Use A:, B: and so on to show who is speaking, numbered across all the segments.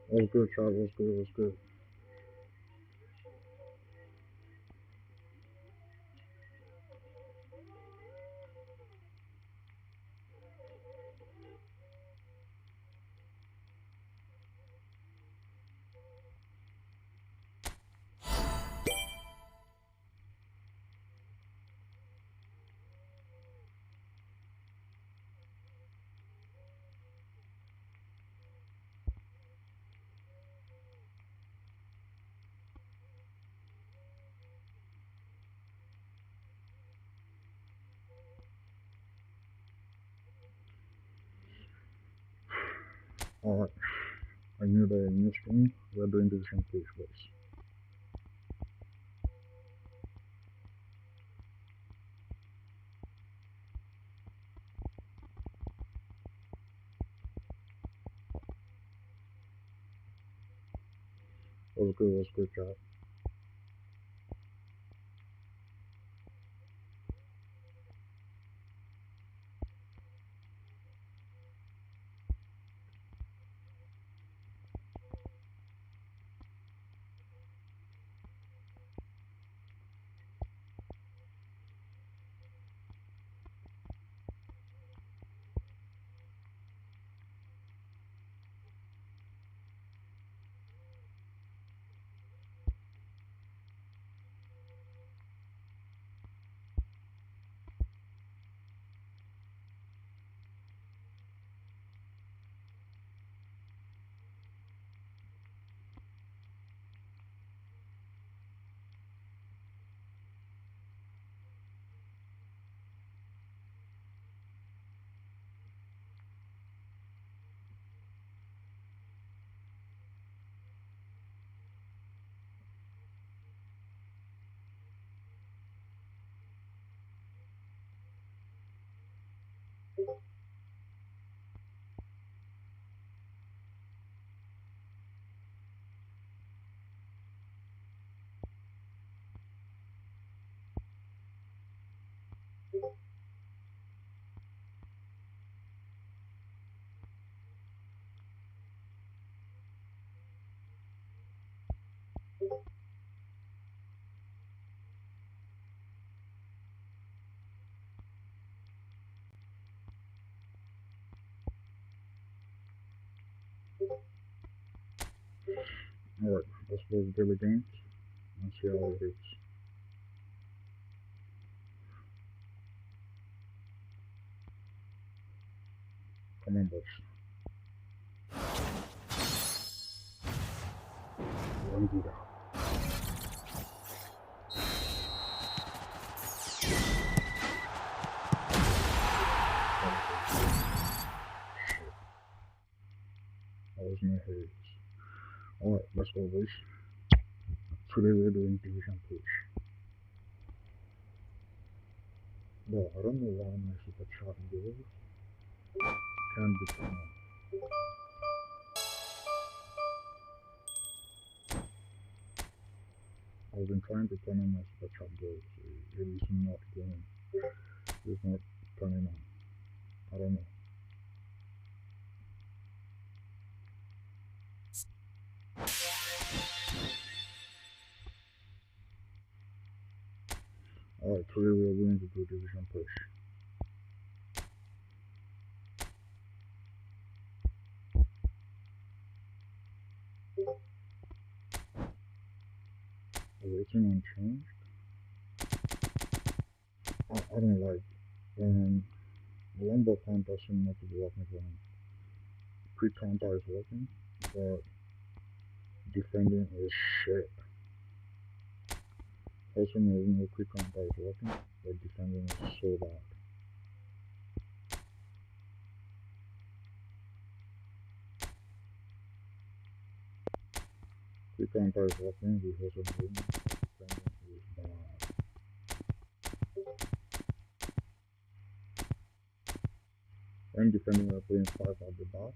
A: What's good, Charles? What's good? What's good? Alright, I knew the new stream. We're doing division push, boys. What's good? What's good, Charles? Alright, let's play the daily games and see how it is. Come on, boys. Let me do that. I was in my head. Alright, let's go, boys. Today we're doing division push. Bro, I don't know why my super chat goes. Can't be turned on. I've been trying to turn on my super chat goals. It is not going. It's not turning on. I don't know. Alright, today we are going to do division push. nothing unchanged. I don't like when lumber counter seems not to be working for him. Quick counter is working, but defending is shit. Also, no quick counter is working, but defending is so bad. Quick counter is working, we also doing defending is bad. When defending, we're playing 5 at the back,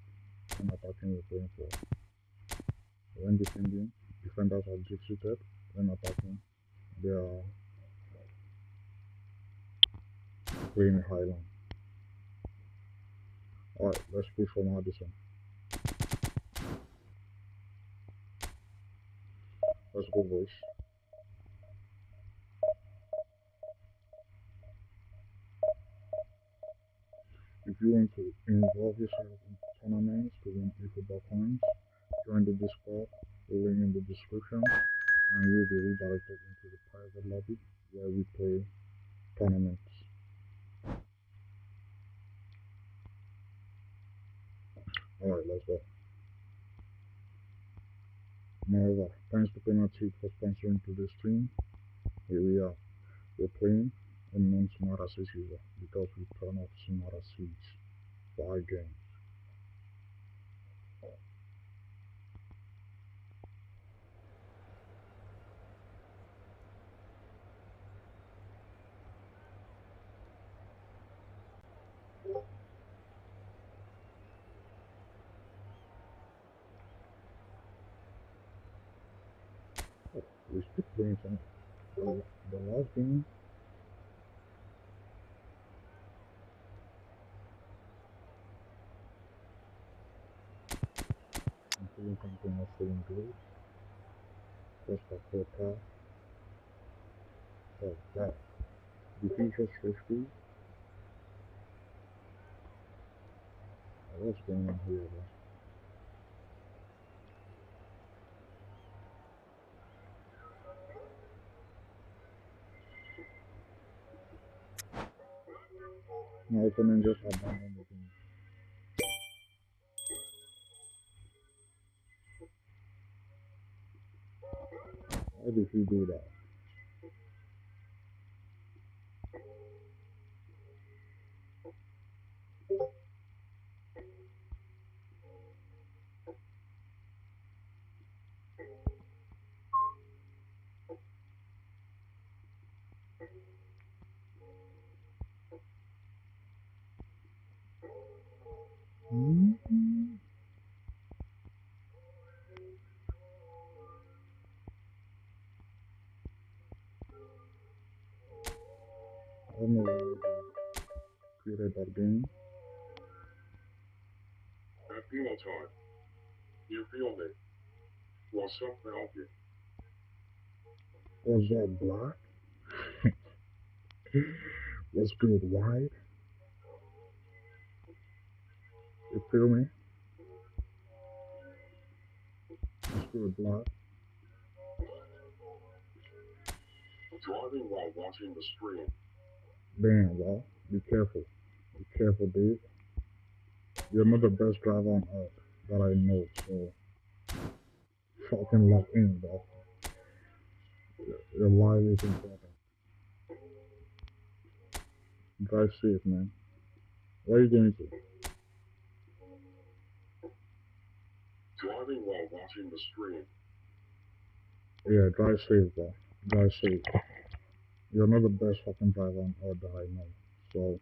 A: and attacking, we're playing 4. When defending, defenders are deep-seated. When attacking, they are playing high line. Alright, let's push for Madison. Let's go, boys. If you want to involve yourself in tournaments to win Efootball coins, join the Discord, link in the description, and you'll be redirected into the private lobby where we play tournaments. Alright, let's go. Moreover, thanks to Penalty for sponsoring to this stream. Here we are. We're playing a non-Smart Assist user because we turn off Smart Assist for our games. We still playing some the last game. I'm feeling something else feeling good. Just a quarter. So that the features 50. What's going on here, bro? My opponent just abandoned the game. Why did he do that? I don't know why they created that game.
B: At penal time. You feel me? What's up, Malky?
A: Was that black? What's good, white? You feel me? What's good, black?
B: Driving while watching the stream.
A: Damn, bro. Be careful. Be careful, dude. You're not the best driver on earth that I know, so fucking lock in, bro. Your life is important. Drive safe, man. Where are you going to?
B: Driving while watching the stream.
A: Yeah, drive safe, bro. Drive safe. You're not the best fucking driver on earth that I know, so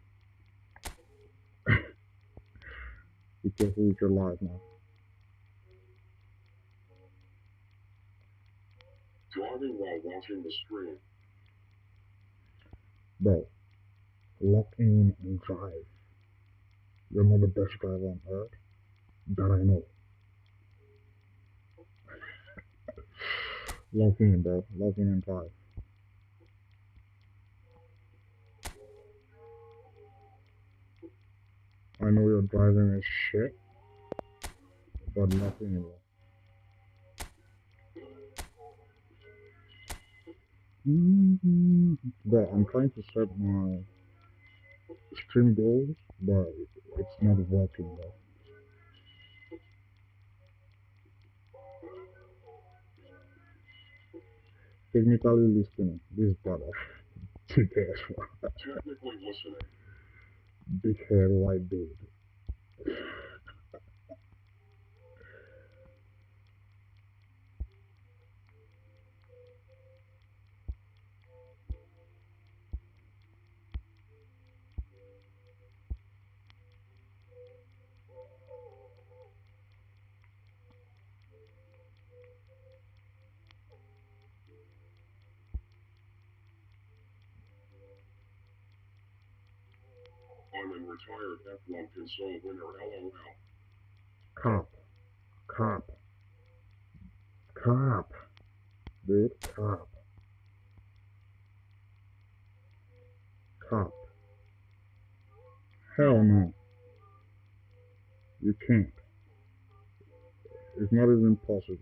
A: be careful with your life, man.
B: Driving while watching the stream.
A: Bro, lock in and drive. You're not the best driver on earth that I know. Lock in, bro. Lock in and drive. I know your driving is shit, but lock in, bro. But I'm trying to set my stream goals, but it's not working though. Technically listening, this brother, big ass one,
B: Technically listening.
A: big head white dude.
B: I'm a retired F1 console winner, LOL.
A: Cop, cop, cop, dude, cop, cop. Hell no, you can't. It's not even possible.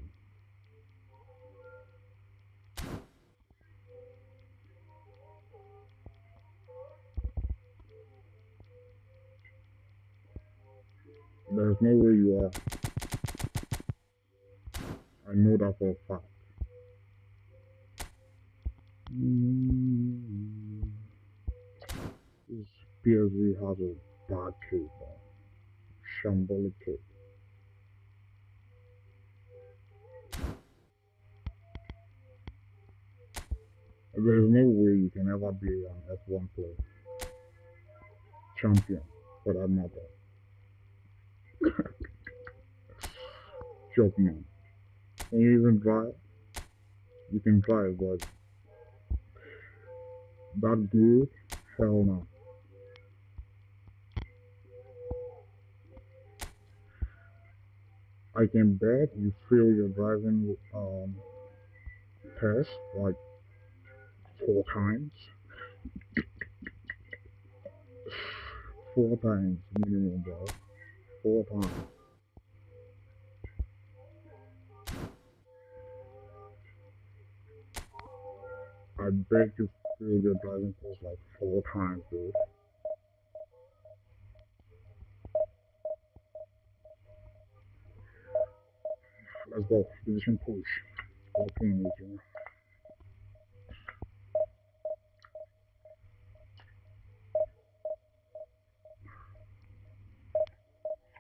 A: There's no way you are. I know that for a fact. This PSV has a bad case, man. Shambolic case. There's no way you can ever be an F1 player. Champion, for that matter. Joke, man. Can you even drive? You can drive, but that good? Hell no. I can bet you fail your driving test like 4 times. 4 times minimum, bro. 4 times. I bet you fail your driving test like 4 times, dude. Let's go. Division push. Walking with you.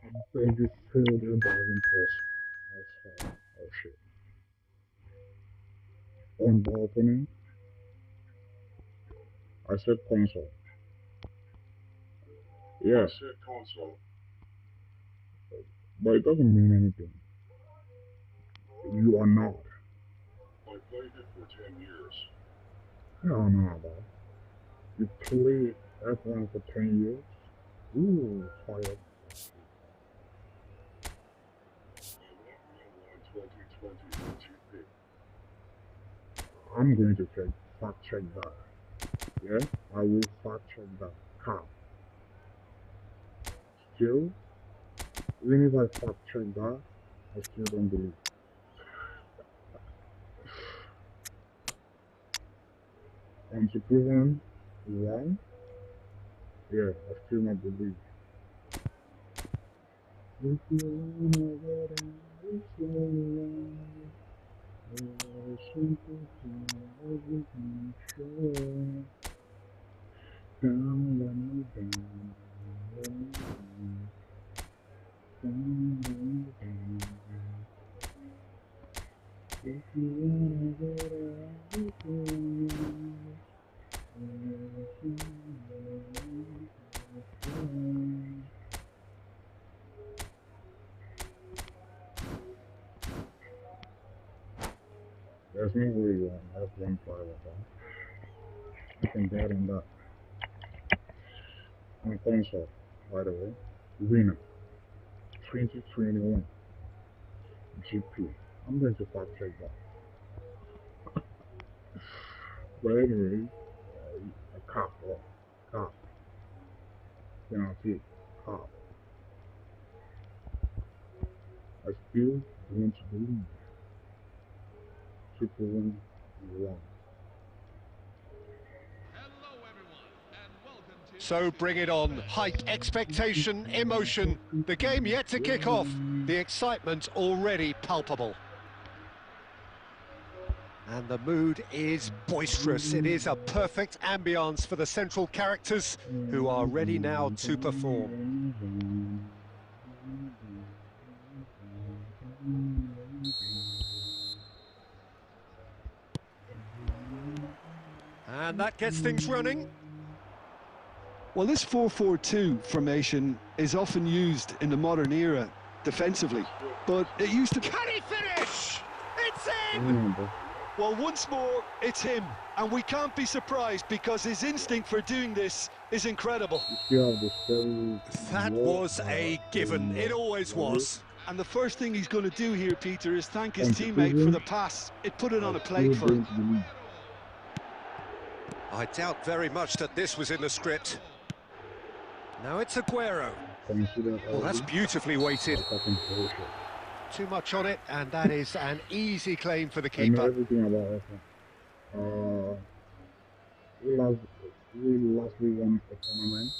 A: I bet you failed your driving test. Oh shit. On the opening, I said console.
B: I
A: Yeah,
B: said console.
A: but it doesn't mean anything. You are not.
B: I played it for 10 years.
A: Hell no, bro. You played F1 for 10 years? Ooh, fire.
B: I want real 2020 GP.
A: I'm going to fact check that. Yeah, I will fact check that. How? Still, even if I fact check that, I still don't believe. Until proven wrong, yeah, I still not believe. If you wanna get in, it's alright. Oh, simple thing, everything sure. Down, let me down, let me down, down, let me down. If you wanna get out, it's alright. There's no way you have one driver, bro. I can bet on that. On console, by the way. Winner, 2021 GP. I'm going to fact check that. But anyway, a cop, bro. Cop. You know, see, cop. I still don't believe. Triple one wrong.
C: So bring it on. Hype, expectation, emotion. The game yet to kick off. The excitement already palpable. And the mood is boisterous. It is a perfect ambience for the central characters who are ready now to perform. And that gets things running.
D: Well, this 4-4-2 formation is often used in the modern era defensively, but it used to...
C: Can he finish? It's in!
D: Well, once more, it's him, and we can't be surprised because his instinct for doing this is incredible.
C: That was a given. It always was.
D: And the first thing he's going to do here, Peter, is thank his teammate for the pass. It put it on a plate for him.
C: I doubt very much that this was in the script. Now it's Aguero. Well, that's beautifully weighted. Too much on it, and that is an easy claim for the keeper.
A: I know everything about F1. We last week won the tournament.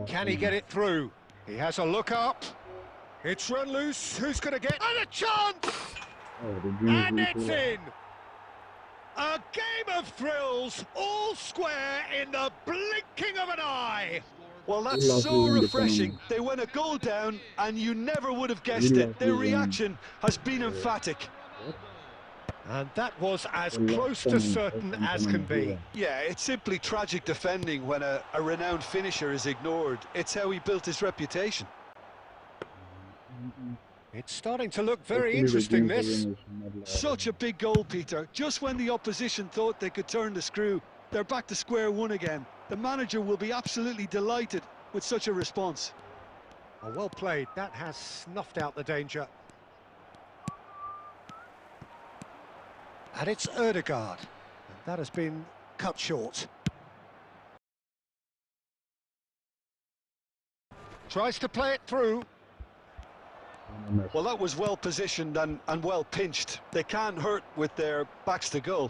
C: Can he get it through? He has a look up. It's run loose. Who's going to get... And a chance! And it's in! A game of thrills, all square in the blinking of an eye.
D: Well, that's so refreshing. They went a goal down, and you never would have guessed it. Their reaction has been emphatic.
C: And that was as close to certain as can be.
D: Yeah, it's simply tragic defending when a renowned finisher is ignored. It's how he built his reputation.
C: It's starting to look very interesting, this.
D: Such a big goal, Peter. Just when the opposition thought they could turn the screw, they're back to square one again. The manager will be absolutely delighted with such a response.
C: Oh, well played. That has snuffed out the danger. And it's Ødegaard. And that has been cut short. Tries to play it through.
D: Well, that was well positioned and well pinched. They can't hurt with their backs to goal.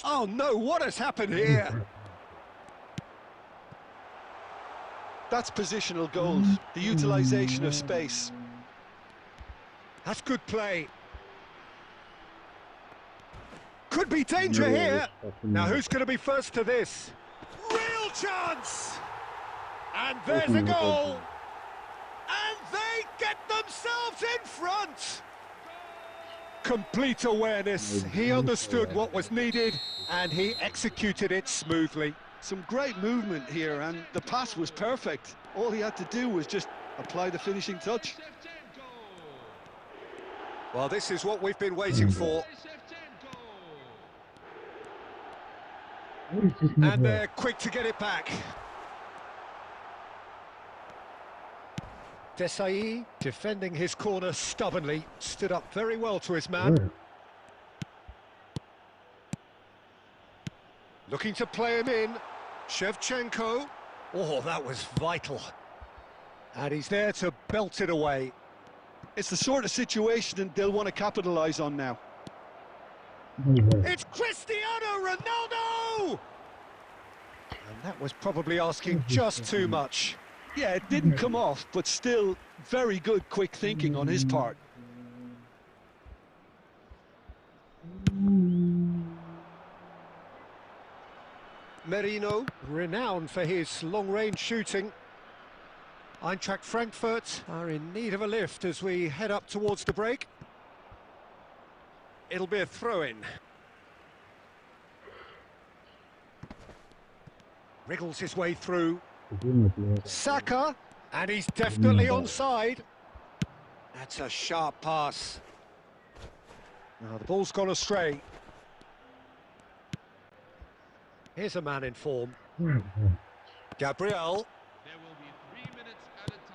C: Oh no, what has happened here?
D: That's positional goals, the utilisation of space.
C: That's good play. Could be danger here. Now who's going to be first to this? Real chance! And there's a goal! And they get themselves in front! Complete awareness. He understood what was needed and he executed it smoothly.
D: Some great movement here, and the pass was perfect. All he had to do was just apply the finishing touch.
C: Well, this is what we've been waiting for. And they're quick to get it back. Desai, defending his corner stubbornly, stood up very well to his man. Looking to play him in. Shevchenko. Oh, that was vital. And he's there to belt it away.
D: It's the sort of situation that they'll want to capitalise on now.
C: It's Cristiano Ronaldo! And that was probably asking just too much.
D: Yeah, it didn't come off, but still very good quick thinking on his part.
C: Merino, renowned for his long-range shooting. Eintracht Frankfurt are in need of a lift as we head up towards the break. It'll be a throw-in. Wriggles his way through. Saka, and he's definitely onside. That's a sharp pass. Now the ball's gone astray. Here's a man in form. Gabriel.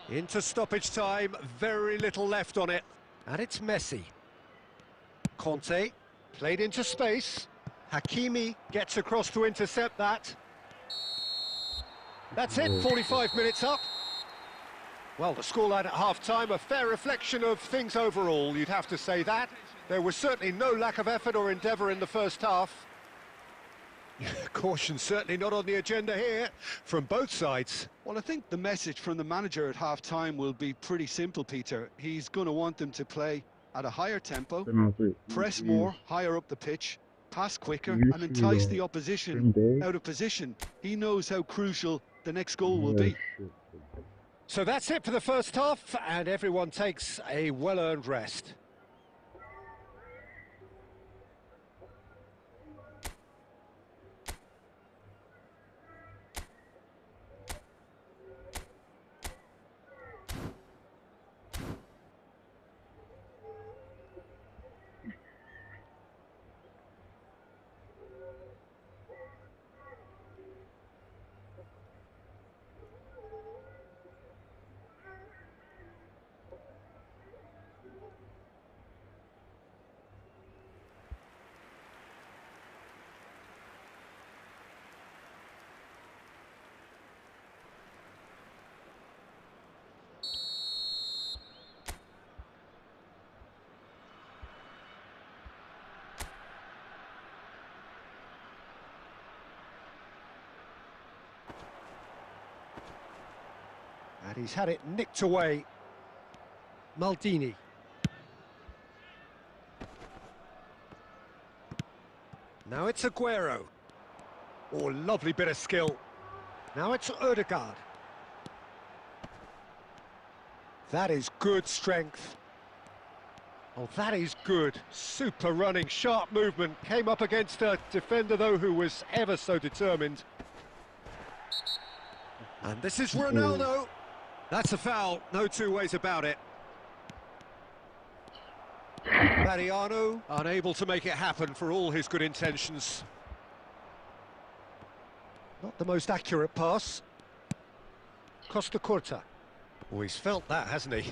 C: Into stoppage time, very little left on it. And it's Messi. Conte, played into space. Hakimi gets across to intercept that. That's it, 45 minutes up. Well, the scoreline at half-time, a fair reflection of things overall, you'd have to say that. There was certainly no lack of effort or endeavour in the first half. Caution certainly not on the agenda here, from both sides.
D: Well, I think the message from the manager at half-time will be pretty simple, Peter. He's going to want them to play at a higher tempo, press more, higher up the pitch, pass quicker, and entice the opposition out of position. He knows how crucial the next goal will be.
C: So that's it for the first half, and everyone takes a well-earned rest. And he's had it nicked away. Maldini. Now it's Aguero. Oh, lovely bit of skill. Now it's Odegaard. That is good strength. Oh, that is good. Super running, sharp movement. Came up against a defender, though, who was ever so determined. And this is Ronaldo. That's a foul, no two ways about it. Mariano, unable to make it happen for all his good intentions. Not the most accurate pass. Costa Curta. Oh, he's felt that, hasn't he?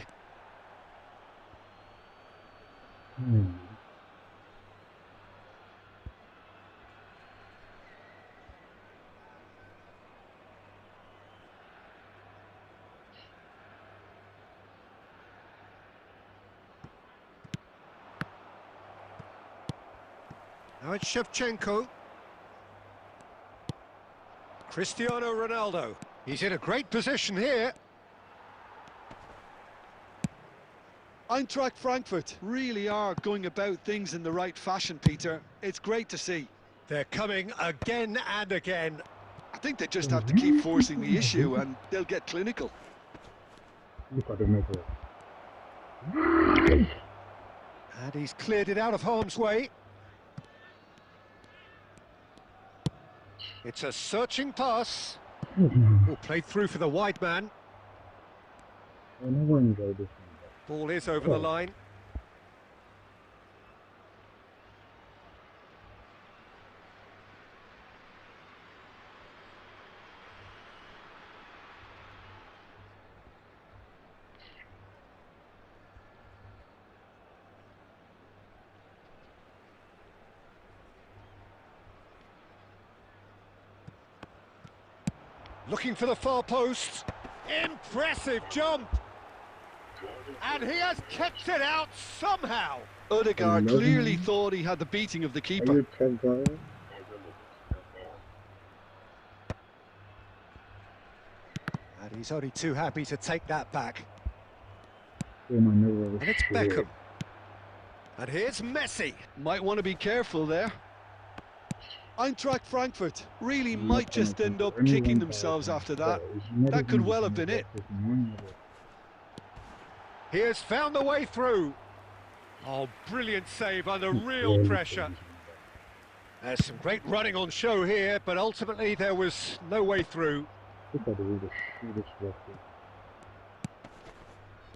C: Now it's Shevchenko. Cristiano Ronaldo. He's in a great position here.
D: Eintracht Frankfurt really are going about things in the right fashion, Peter. It's great to see.
C: They're coming again and again.
D: I think they just have to keep forcing the issue and they'll get clinical.
A: Look at him.
C: And he's cleared it out of harm's way. It's a searching pass. Oh, played through for the wide man. Ball is over the line. Looking for the far post. Impressive jump. And he has kept it out somehow.
D: Odegaard clearly thought he had the beating of the keeper.
C: And he's only too happy to take that back. And it's Beckham. And here's Messi.
D: Might want to be careful there. Eintracht Frankfurt really might just end up kicking themselves after that. That could well have been it.
C: He has found the way through. Oh, brilliant save under real pressure. There's some great running on show here, but ultimately there was no way through.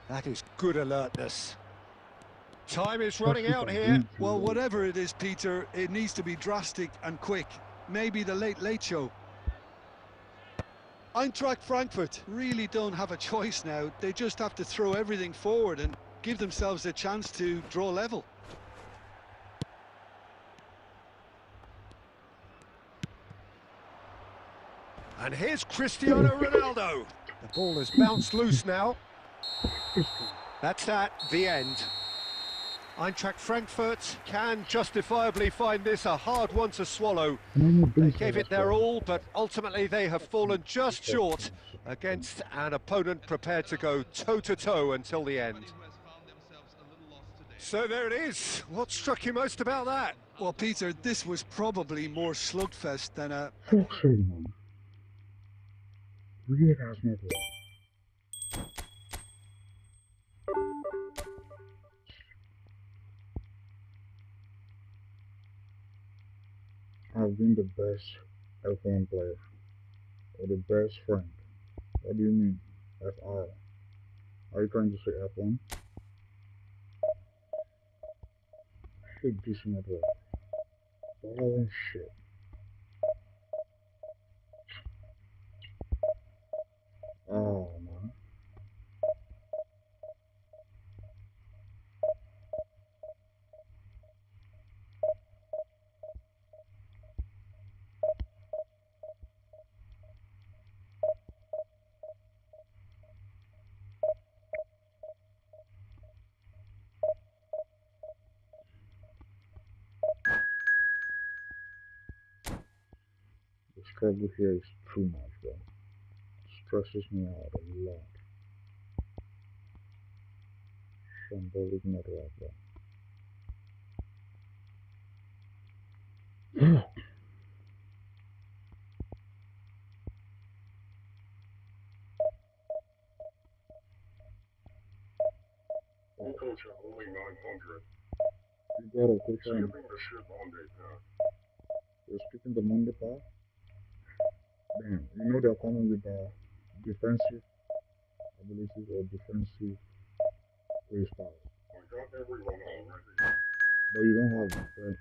C: That is good alertness. Time is running out here.
D: Well, whatever it is, Peter, it needs to be drastic and quick. Maybe the late show. Eintracht Frankfurt really don't have a choice now. They just have to throw everything forward and give themselves a chance to draw level.
C: And here's Cristiano Ronaldo. The ball has bounced loose now. That's that, the end. Eintracht Frankfurt can justifiably find this a hard one to swallow. They gave it their all, but ultimately they have fallen just short against an opponent prepared to go toe-to-toe until the end. So there it is. What struck you most about that?
D: Well, Peter, this was probably more slugfest than a...
A: Fuck's sake, man. Weird ass network. I've been the best F1 player. Or the best friend. What do you mean? FR. Are you trying to say F1? Shit, this network. Oh shit. Oh man. The struggle here is too much, bro. Stresses me out a lot. Shambolic network, bro.
B: We'll coach at only 900.
A: You got a quick
B: Skipping
A: time.
B: the shit Monday path.
A: You're skipping the Monday part? Damn, you know they're coming with defensive abilities or defensive play style.
B: I got everyone already.
A: But you don't have that.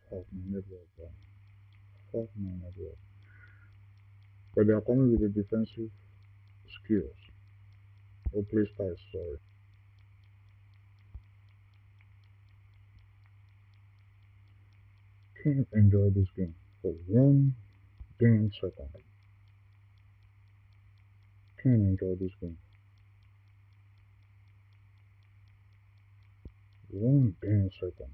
A: Fuck my network, bro. Fuck my network. But they are coming with the defensive skills. Or play styles, sorry. Can't enjoy this game for one damn second. Can't enjoy this game. One damn second.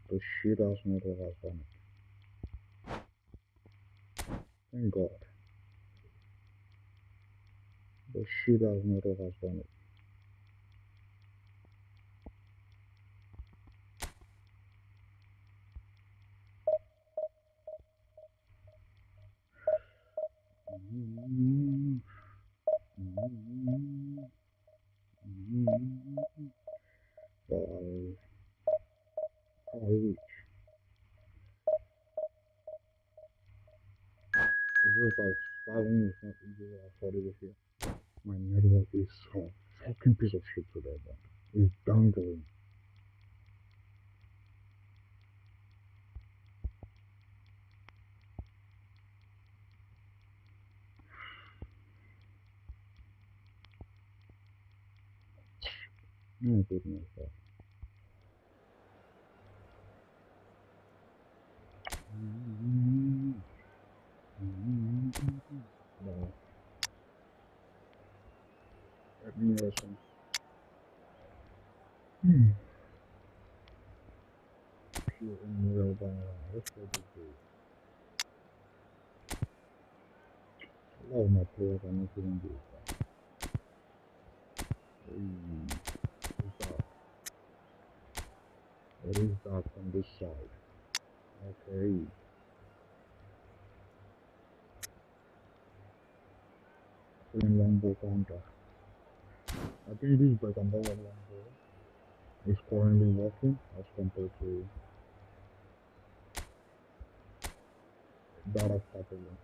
A: The shit ass network has done it. Thank God. The shit ass network has done it. I reach. It's just like spiraling is not easy what I thought it was here. My network is so fucking piece of shit today, bro. It's dangling. Oh goodness, bro. No. Let me listen. Pure and real by let's go this way. A lot of my players are not feeling good. It's dark. It is dark on this side. Okay. Playing longbow counter. I think this Beckenbauer longbow is currently working as compared to that of Papillon.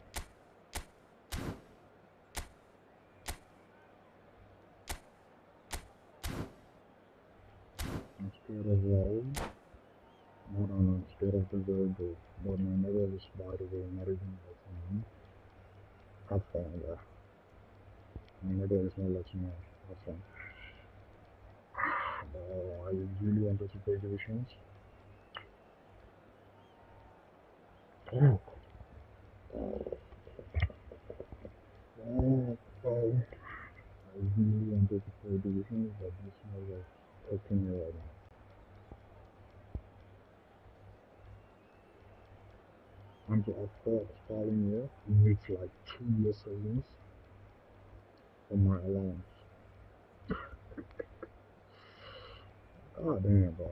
A: I'm scared of Raoul more than I'm scared short of the very goal. But my mother is, by the way, not even letting me. Have fun, yeah. My mother is not letting me have fun. I really wanted to play divisions. Oh. I really wanted to play divisions, but this smells like cooking me right now. And to afford starting year, it makes like 2 years savings for my allowance. God damn, bro.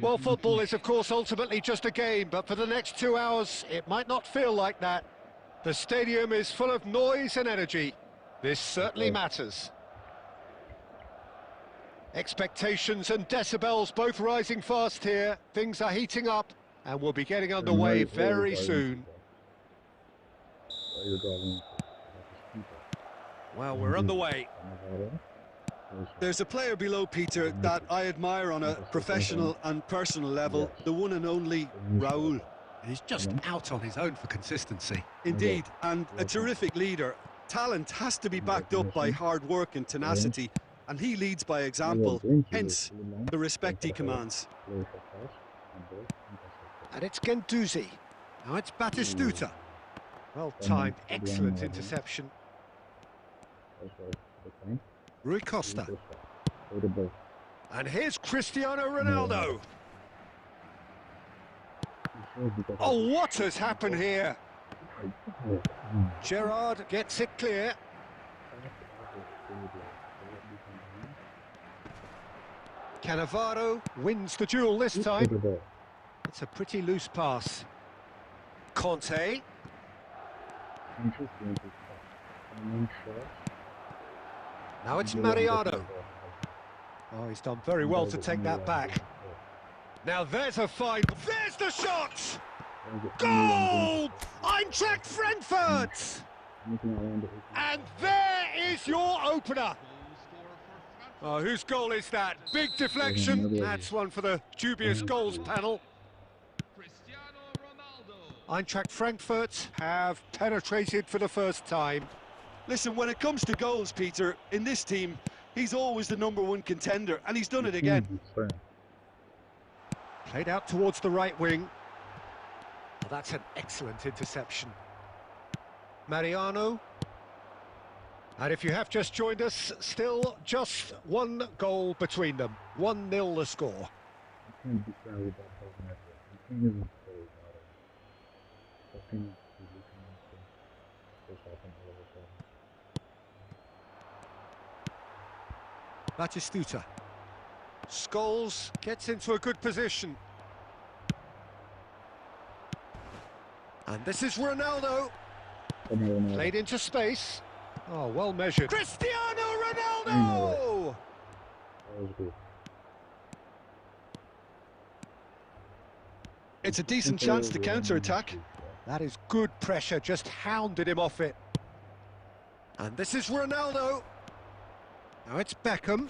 C: Well, football is, of course, ultimately just a game, but for the next 2 hours, it might not feel like that. The stadium is full of noise and energy. This certainly matters. Expectations and decibels both rising fast here. Things are heating up, and we'll be getting underway very soon. Well, we're underway.
D: There's a player below, Peter, that I admire on a professional and personal level, the one and only Raul.
C: He's just out on his own for consistency.
D: Indeed, and a terrific leader. Talent has to be backed up by hard work and tenacity, and he leads by example, hence the respect he commands.
C: And it's Gendouzi. Now it's Batistuta. Well timed, excellent interception. Rui Costa. And here's Cristiano Ronaldo. Oh, what has happened here? Gerrard gets it clear. Cannavaro wins the duel this time. It's a pretty loose pass. Conte. Now it's Mariano. Oh, he's done very well to take that back. Now there's a fight. There's the shot! Goal! Eintracht Frankfurt! And there is your opener. Oh, whose goal is that? Big deflection. That's one for the dubious goals panel. Eintracht Frankfurt have penetrated for the first time.
D: Listen, when it comes to goals, Peter, in this team, he's always the #1 contender, and he's done it again.
C: Played out towards the right wing. Well, that's an excellent interception. Mariano. And if you have just joined us, still just one goal between them. 1-0 the score. Batistuta. Scholes gets into a good position. And this is Ronaldo. Played into space. Oh, well measured. Cristiano Ronaldo!
D: It's a decent chance to counter-attack.
C: That is good pressure, just hounded him off it. And this is Ronaldo. Now it's Beckham.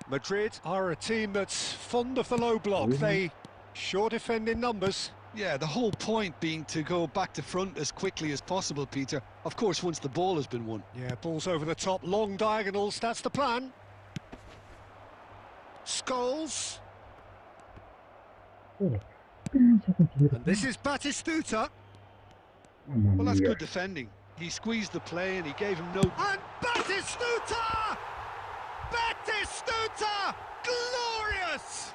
C: Madrid are a team that's fond of the low block. They sure defend in numbers.
D: Yeah, the whole point being to go back to front as quickly as possible, Peter. Of course, once the ball has been won.
C: Yeah, balls over the top, long diagonals, that's the plan. Scholes. And this is Batistuta.
D: Well, that's good defending. He squeezed the play and he gave him no...
C: And Batistuta! Batistuta! Glorious!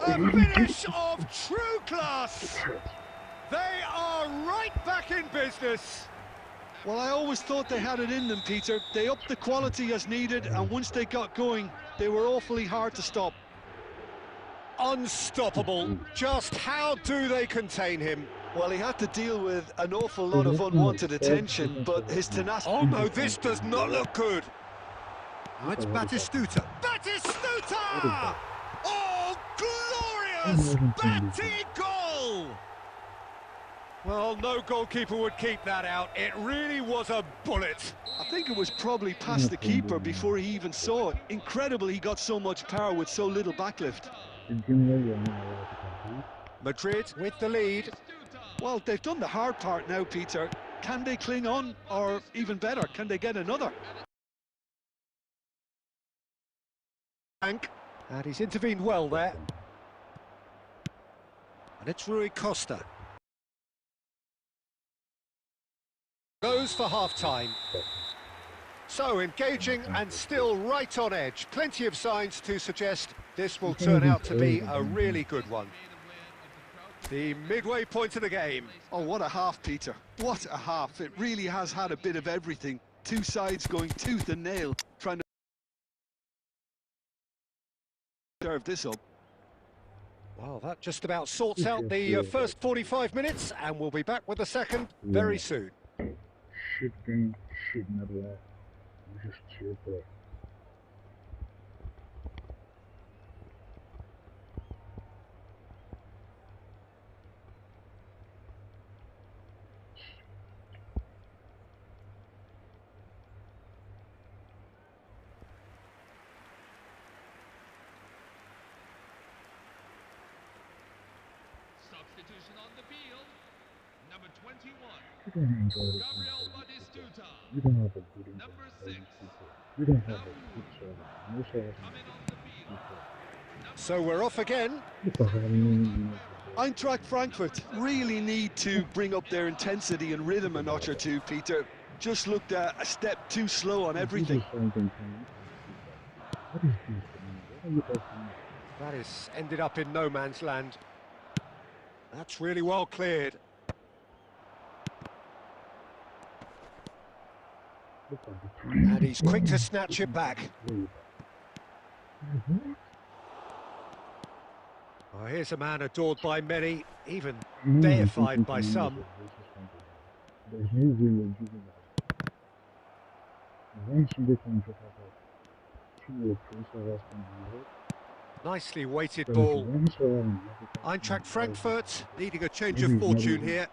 C: A finish of true class! They are right back in business.
D: Well, I always thought they had it in them, Peter. They upped the quality as needed, and once they got going, they were awfully hard to stop.
C: Unstoppable. Just how do they contain him?
D: Well, he had to deal with an awful lot of unwanted attention, but his tenacity...
C: Oh no, this does not look good. Now it's Batistuta. Batistuta! Oh, glorious! Bati goal! Well, no goalkeeper would keep that out. It really was a bullet.
D: I think it was probably past the keeper before he even saw it. Incredible he got so much power with so little backlift.
C: Madrid with the lead.
D: Well, they've done the hard part now, Peter. Can they cling on, or even better, can they get another?
C: And he's intervened well there. And it's Rui Costa. Goes for half-time. So engaging and still right on edge. Plenty of signs to suggest this will turn out to be a really good one. The midway point of the game.
D: Oh, what a half, Peter. What a half. It really has had a bit of everything. Two sides going tooth and nail, trying to serve this up.
C: Well, that just about sorts out the first 45 minutes, and we'll be back with the second very soon.
A: Shit game, shit network. Just cheer for it.
E: Substitution on the field. Number 21.
A: You don't enjoy this. You don't have a good
E: Number 6.
A: You don't have a good service. No service.
C: So we're off again.
D: Eintracht Frankfurt really need to bring up their intensity and rhythm a notch or two, Peter. Just looked a step too slow on everything.
C: That is ended up in no man's land. That's really well cleared. And he's quick to snatch it back. Oh, here's a man adored by many, even deified by some.
A: There's no way of giving that. Once you become
C: Nicely weighted ball. Eintracht Frankfurt needing a change of fortune here.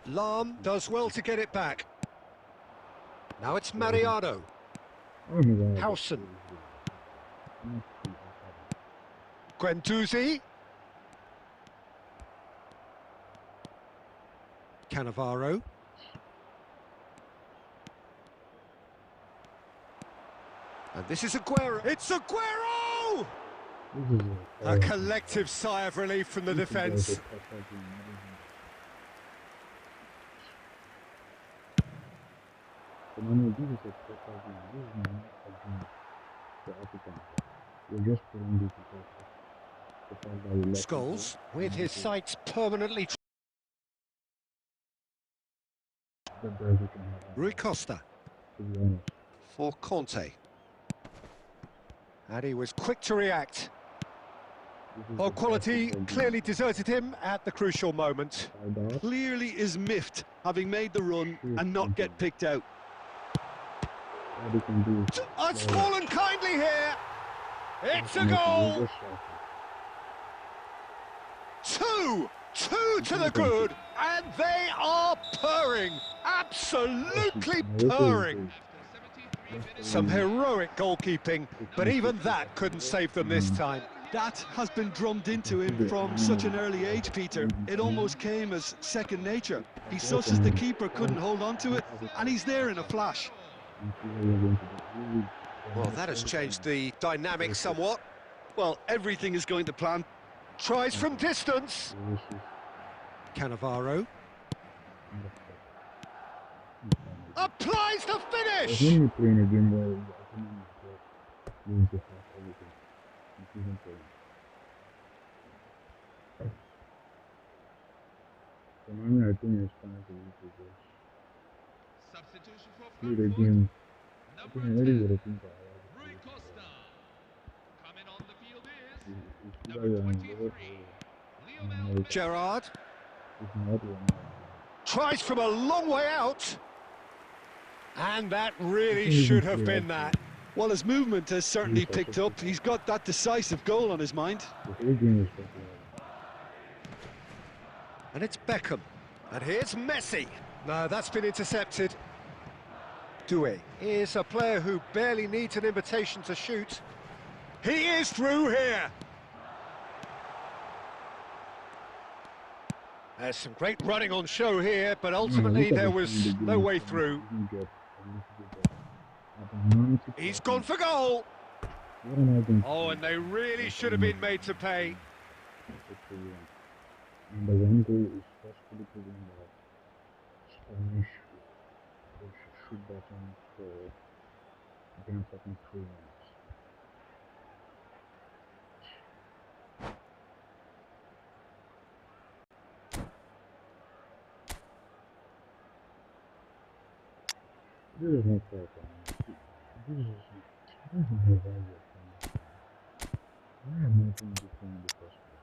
C: Lahm does well to get it back. Now it's Mariano. Hausen. Guendouzi. Cannavaro. And this is Aguero. It's Aguero! A collective sigh of relief from the defence. Scholes, with his sights permanently. Rui Costa. For Conte. And he was quick to react. Well, quality clearly deserted him at the crucial moment.
D: Clearly is miffed, having made the run and not get picked out.
C: It's fallen kindly here. It's a goal. Two to the good, and they are purring. Absolutely purring. Some heroic goalkeeping, but even that couldn't save them this time.
D: That has been drummed into him from such an early age, Peter. It almost came as second nature. He susses the keeper couldn't hold on to it, and he's there in a flash.
C: Well, that has changed the dynamic somewhat.
D: Well, everything is going to plan.
C: Tries from distance. Cannavaro. Applies the finish!
E: Substitution for Frankfurt. Number 10. Rui Costa. Coming on the field is number 23. Lionel
C: Gerrard. Tries from a long way out. And that really should have been that.
D: Well, his movement has certainly picked up. He's got that decisive goal on his mind.
C: And it's Beckham. And here's Messi. No, that's been intercepted. Doué is a player who barely needs an invitation to shoot. He is through here. There's some great running on show here, but ultimately there was no way through. He's gone for goal. Oh, and they really should have been made to pay.
A: And the one goal is possibly to win the Spanish shoot button for again fucking 3 minutes. This is not fair for me. This is I don't know why you're playing. Why am I playing this game in the first place?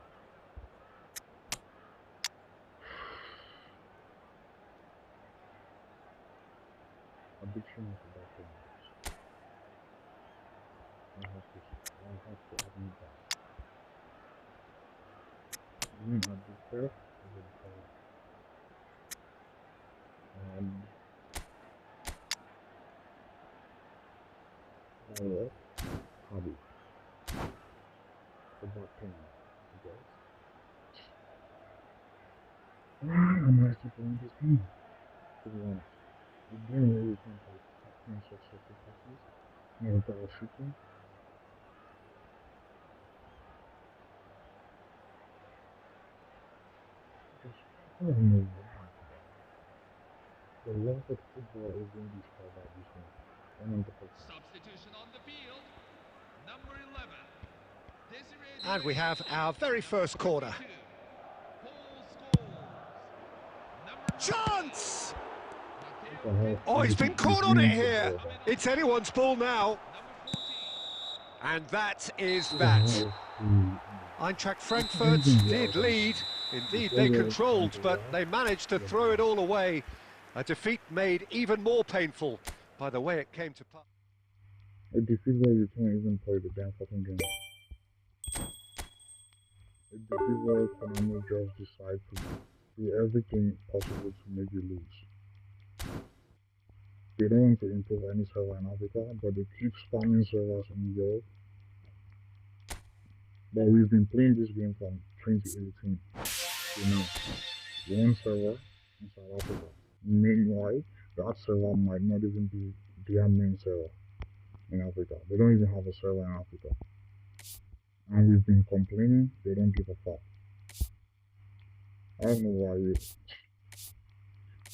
A: Addiction is about things. I have to admit that. Being addicted is a bad hobby. It's about pain, I guess. Why am I still playing this game? To be honest. The game really seems like playing successful passes. Never got a shooting. I don't know why. The love of football is being destroyed by this game.
E: Substitution on the field. Number 11.
C: And we have our very first corner. Chance! Oh, he's been caught on it here. It's anyone's ball now. And that is that. Eintracht Frankfurt did lead. Indeed, they controlled, but they managed to throw it all away. A defeat made even more painful by the way it came to pass.
A: A defeat where you can't even play the damn fucking game. A defeat where Konami just decide to do everything possible to make you lose. They don't want to improve any server in Africa, but they keep spamming servers in Europe. But we've been playing this game from 2018. You know, one server in South Africa. Meanwhile, that server might not even be their main server in Africa. They don't even have a server in Africa. And we've been complaining, they don't give a fuck. I don't know why you...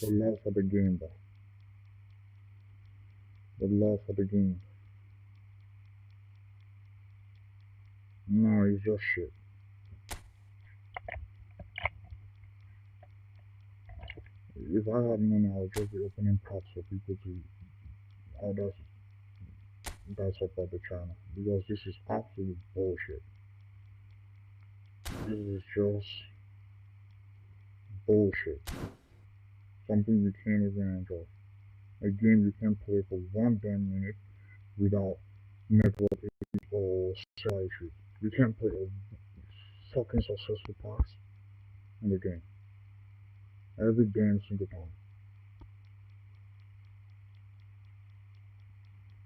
A: The love for the game, bro. The love for the game. No, it's just shit. If I had money, I would just be opening packs for people to order that support the channel. Because this is absolute bullshit. This is just bullshit. Something you can't even enjoy. A game you can play for 1 damn minute without network issues or server issues. You can't play a fucking successful pass in the game. Every damn single time.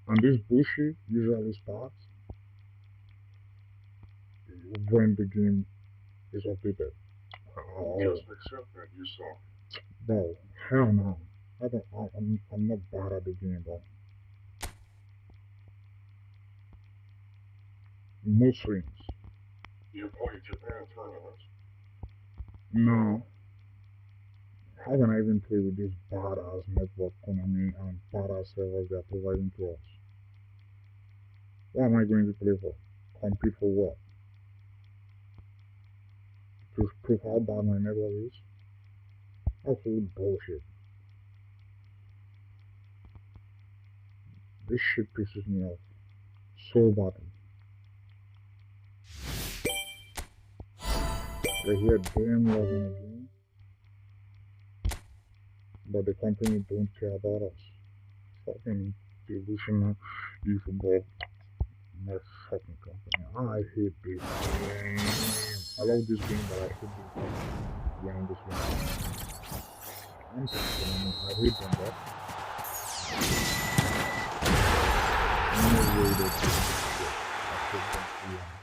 A: And this bullshit usually starts when the game is updated.
B: Just accept that you suck.
A: Bro, hell no. I'm not bad at the game, bro. Most swings.
B: You play Japan tournaments?
A: No. How can I even play with this badass network Konami and badass servers they're providing to us? What am I going to play for? Compete for what? To prove how bad my network is? Absolute bullshit. This shit pisses me off so badly. They hear damn love in the game, but the company don't care about us. Fucking delusional Efootball. My fucking company. I hate this game. I love this game, but I hate this game. winning this game. I'm just kidding. I hate them, bro. No way they're doing this shit. I should them, to be honest.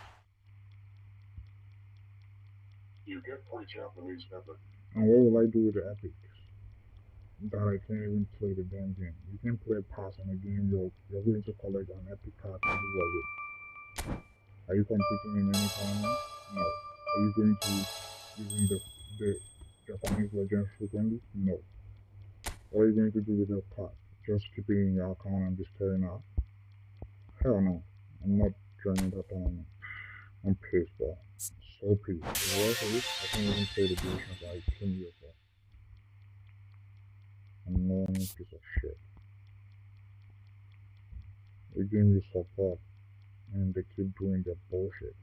B: You get free Japanese member.
A: And what will I do with the epics? That I can't even play the damn game. You can play pass in a game, you're going to collect an epic card to do what with. Are you competing in any tournament? No. Are you going to using the Japanese Legends frequently? No. What are you going to do with your card? Just keep it in your account and destroy it out? Hell no. I'm not joining that tournament. I'm pissed, bro. So pissed. The worst is, I can't even play the game since I came here for. Annoying piece of shit. The game is so far, and they keep doing their bullshit.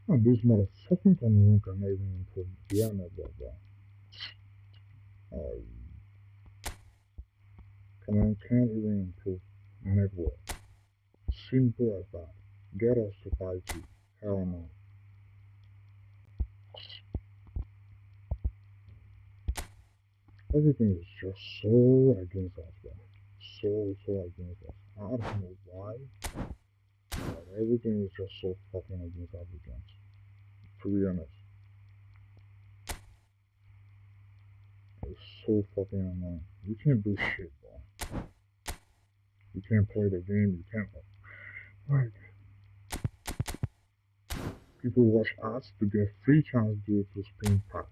A: And this motherfucking Cameroon cannot even improve their network, bro. Cameroon can't even improve network. Simple as that. Get us to 5G. Hell no. Everything is just so against us, bro. So against us. I don't know why, but everything is just so fucking against Africans. To be honest. It's so fucking annoying. You can't do shit, bro. You can't play the game, you can't. Like, people watch ads to get free chance due to spin packs.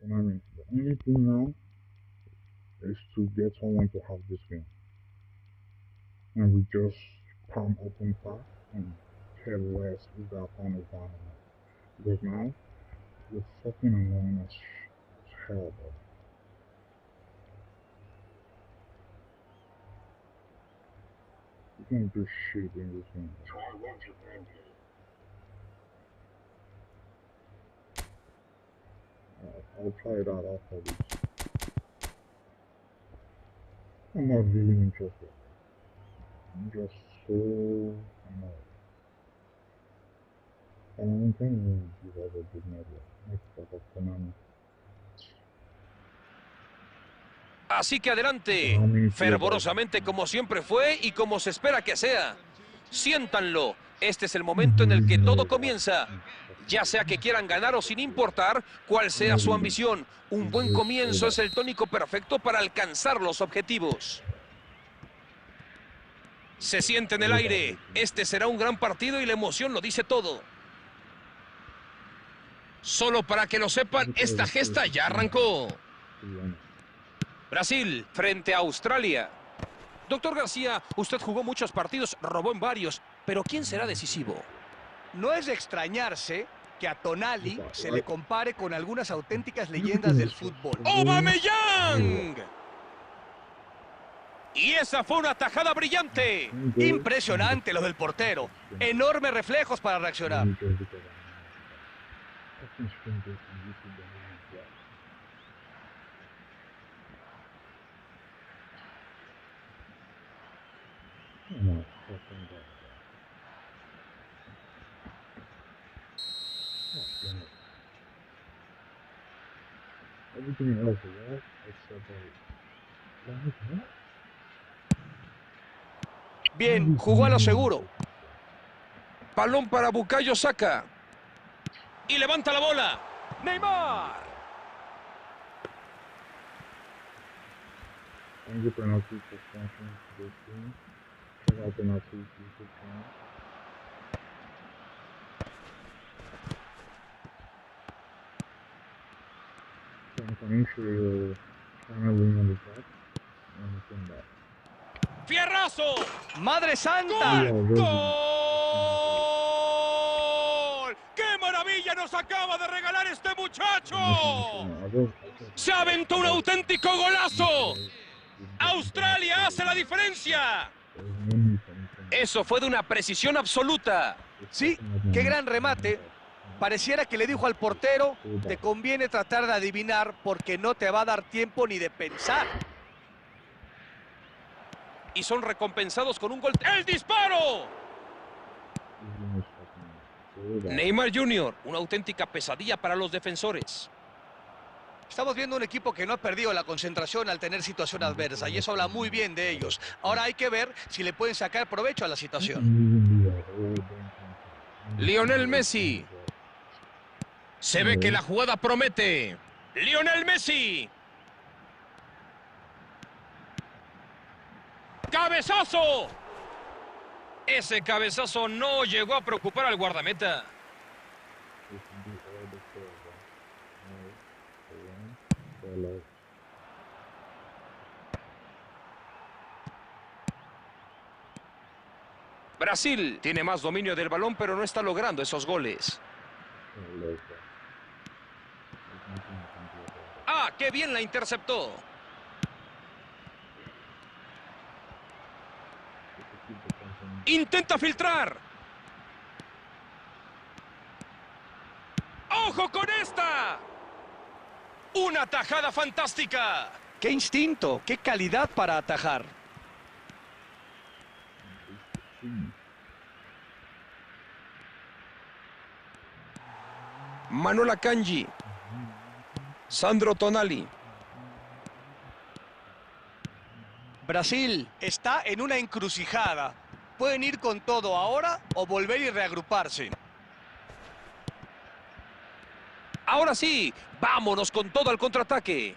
A: Konami, the only thing now is to get someone to have this game. And we just palm open pack and care less if the account is down or not. Because now, you're fucking annoying as hell, bro. You can't do shit in this game.
B: Try one Japan game.
A: I'll try it out after this. I'm not really interested. I'm just so annoyed. And I can't even give us a good network. Next part of Konami.
F: Así que adelante, fervorosamente como siempre fue y como se espera que sea. Siéntanlo, este es el momento en el que todo comienza. Ya sea que quieran ganar o sin importar cuál sea su ambición, un buen comienzo es el tónico perfecto para alcanzar los objetivos. Se siente en el aire, este será un gran partido y la emoción lo dice todo. Solo para que lo sepan, esta gesta ya arrancó. Brasil frente a Australia. Doctor García, usted jugó muchos partidos, robó en varios, pero ¿quién será decisivo?
C: No es de extrañarse que a Tonali se le compare con algunas auténticas leyendas del fútbol.
F: ¡Aubameyang! Y esa fue una tajada brillante.
C: Impresionante lo del portero. Enormes reflejos para reaccionar.
A: Everything else is except
C: Bien, jugó a lo seguro.
F: Balón para Bukayo Saka. Y levanta la bola. Neymar.
A: penalty suspension to this game. Check out penalty YouTube channel.
F: ¡Fierrazo!
C: ¡Madre santa!
F: ¡Gol! ¡Qué maravilla nos acaba de regalar este muchacho! ¡Se aventó un auténtico golazo! ¡Australia hace la diferencia! Eso fue de una precisión absoluta.
C: Sí, qué gran remate. Pareciera que le dijo al portero, te conviene tratar de adivinar porque no te va a dar tiempo ni de pensar.
F: y son recompensados con un gol. ¡El disparo! Neymar Jr., una auténtica pesadilla para los defensores.
G: Estamos viendo un equipo que no ha perdido la concentración al tener situación adversa y eso habla muy bien de ellos. Ahora hay que ver si le pueden sacar provecho a la situación.
F: Lionel Messi. Se ve que la jugada promete. Lionel Messi. ¡Cabezazo! Ese cabezazo no llegó a preocupar al guardameta. Brasil tiene más dominio del balón, pero no está logrando esos goles. ¡Ah, qué bien la interceptó! ¡Intenta filtrar! ¡Ojo con esta! ¡Una tajada fantástica!
G: ¡Qué instinto! ¡Qué calidad para atajar!
F: Manuel Akanji. Sandro Tonali.
G: Brasil está en una encrucijada. Pueden ir con todo ahora o volver y reagruparse.
F: Ahora sí, vámonos con todo al contraataque.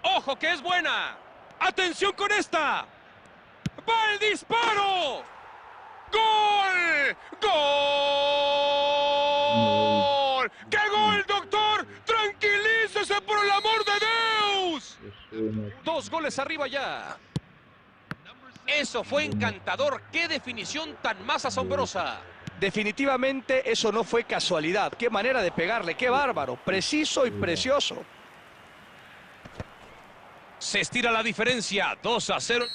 F: ¡Ojo que es buena! ¡Atención con esta! ¡Va el disparo! ¡Gol! ¡Gol! ¡Qué gol, doctor! ¡Tranquilícese por el amor de Dios! 2 goles arriba ya. Eso fue encantador. ¡Qué definición tan más asombrosa!
G: Definitivamente eso no fue casualidad. ¡Qué manera de pegarle! ¡Qué bárbaro! Preciso y precioso.
F: Se estira la diferencia. 2-0.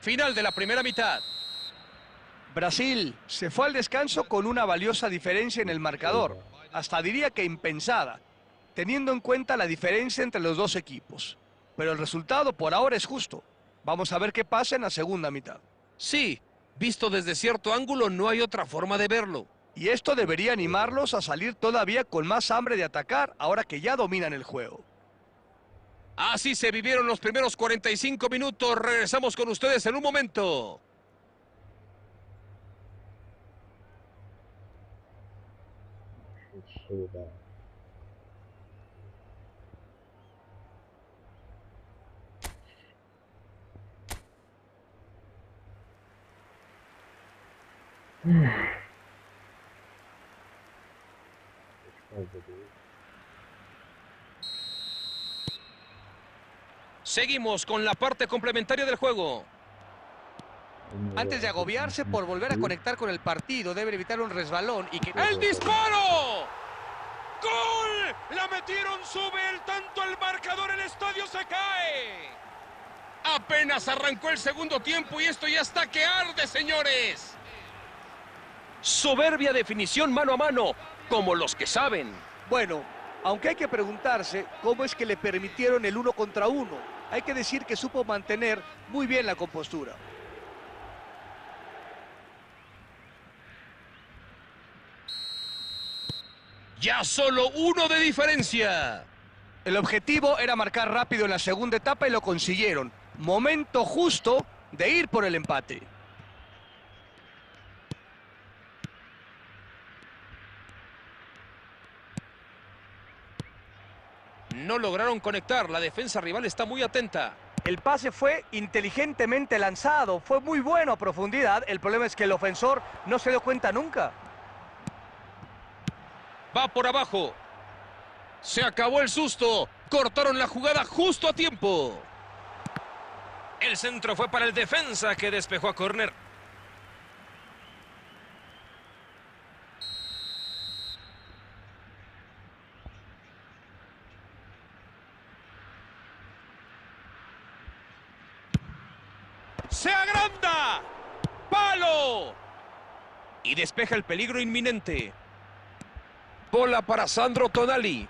F: Final de la primera mitad.
G: Brasil se fue al descanso con una valiosa diferencia en el marcador. Hasta diría que impensada, teniendo en cuenta la diferencia entre los dos equipos. Pero el resultado por ahora es justo. Vamos a ver qué pasa en la segunda mitad.
F: Sí, visto desde cierto ángulo no hay otra forma de verlo.
G: Y esto debería animarlos a salir todavía con más hambre de atacar ahora que ya dominan el juego.
F: Así se vivieron los primeros 45 minutos. Regresamos con ustedes en un momento. Seguimos con la parte complementaria del juego.
G: Antes de agobiarse por volver a conectar con el partido, debe evitar un resbalón y que...
F: ¡El disparo! ¡Gol! ¡La metieron! Sube el tanto al marcador, el estadio se cae. Apenas arrancó el segundo tiempo y esto ya está que arde, señores. Soberbia definición mano a mano, como los que saben.
G: Bueno, aunque hay que preguntarse cómo es que le permitieron el 1 contra 1. Hay que decir que supo mantener muy bien la compostura.
F: Ya solo 1 de diferencia.
G: El objetivo era marcar rápido en la segunda etapa y lo consiguieron. Momento justo de ir por el empate.
F: No lograron conectar, la defensa rival está muy atenta.
G: El pase fue inteligentemente lanzado, fue muy bueno a profundidad. El problema es que el ofensor no se dio cuenta nunca.
F: Va por abajo. Se acabó el susto. Cortaron la jugada justo a tiempo. El centro fue para el defensa que despejó a córner. ¡Se agranda! ¡Palo! Y despeja el peligro inminente. Bola para Sandro Tonali.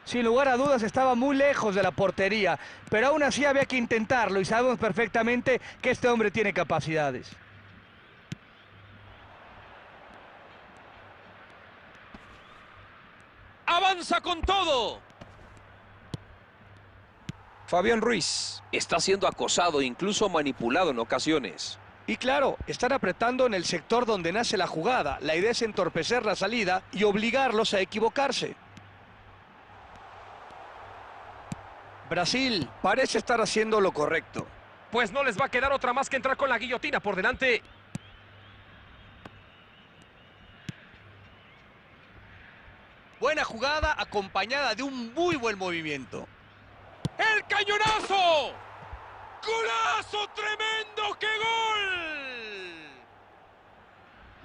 G: Sin lugar a dudas estaba muy lejos de la portería, pero aún así había que intentarlo y sabemos perfectamente que este hombre tiene capacidades.
F: ¡Avanza con todo! Fabián Ruiz está siendo acosado e incluso manipulado en ocasiones.
G: Y claro, están apretando en el sector donde nace la jugada. La idea es entorpecer la salida y obligarlos a equivocarse. Brasil parece estar haciendo lo correcto.
F: Pues no les va a quedar otra más que entrar con la guillotina por delante.
G: Buena jugada acompañada de un muy buen movimiento.
F: ¡El cañonazo! ¡Golazo tremendo! ¡Qué gol!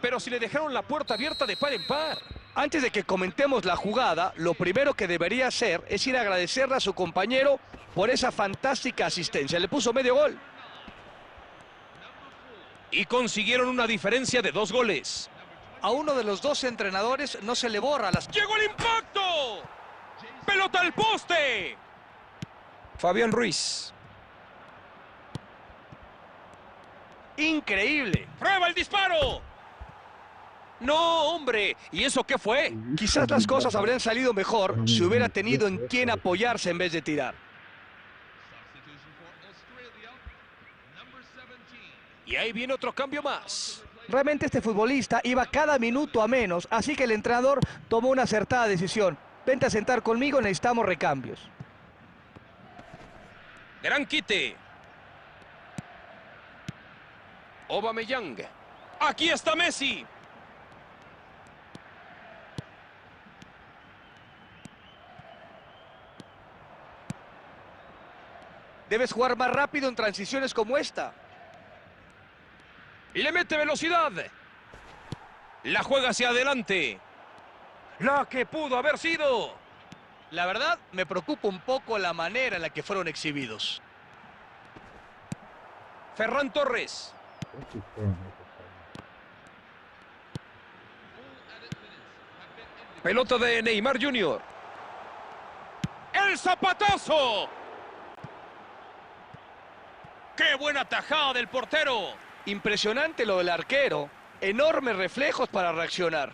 F: Pero si le dejaron la puerta abierta de par en par.
G: Antes de que comentemos la jugada, lo primero que debería hacer es ir a agradecerle a su compañero por esa fantástica asistencia. Le puso medio gol.
F: Y consiguieron una diferencia de 2 goles.
G: A uno de los dos entrenadores no se le borra las...
F: ¡Llegó el impacto! ¡Pelota al poste! Fabián Ruiz.
G: ¡Increíble!
F: ¡Prueba el disparo! ¡No, hombre! ¿Y eso qué fue?
G: Quizás las cosas habrían salido mejor si hubiera tenido en quién apoyarse en vez de tirar.
F: Y ahí viene otro cambio más.
G: Realmente este futbolista iba cada minuto a menos, así que el entrenador tomó una acertada decisión. Vente a sentar conmigo, necesitamos recambios.
F: Gran quite. Aubameyang. Aquí está Messi.
G: Debes jugar más rápido en transiciones como esta.
F: Y le mete velocidad. La juega hacia adelante. La que pudo haber sido.
G: La verdad, me preocupa un poco la manera en la que fueron exhibidos.
F: Ferran Torres. Pelota de Neymar Jr. ¡El zapatazo! ¡Qué buena tajada del portero!
G: Impresionante lo del arquero. Enormes reflejos para reaccionar.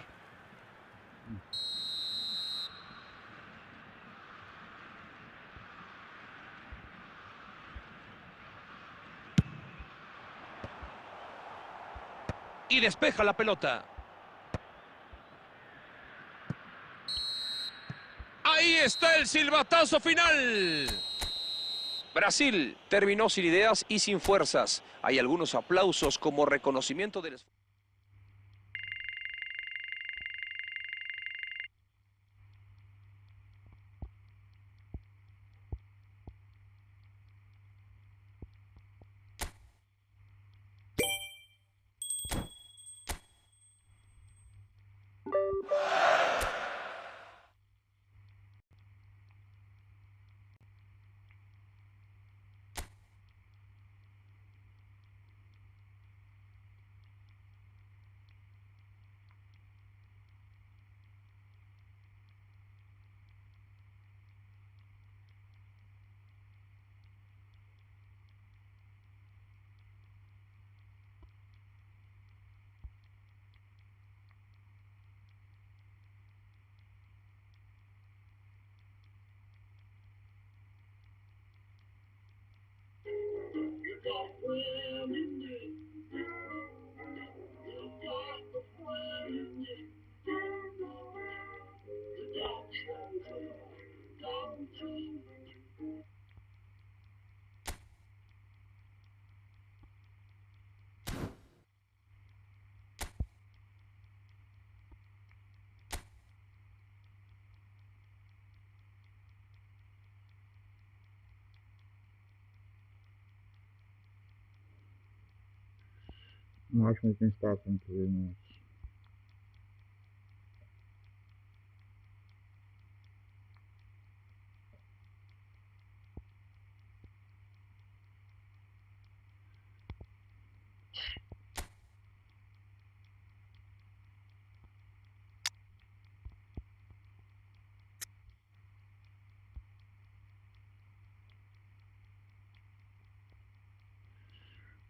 F: Y despeja la pelota. Ahí está el silbatazo final. Brasil terminó sin ideas y sin fuerzas. Hay algunos aplausos como reconocimiento del esfuerzo.
A: Matchmaking starts in 3 minutes.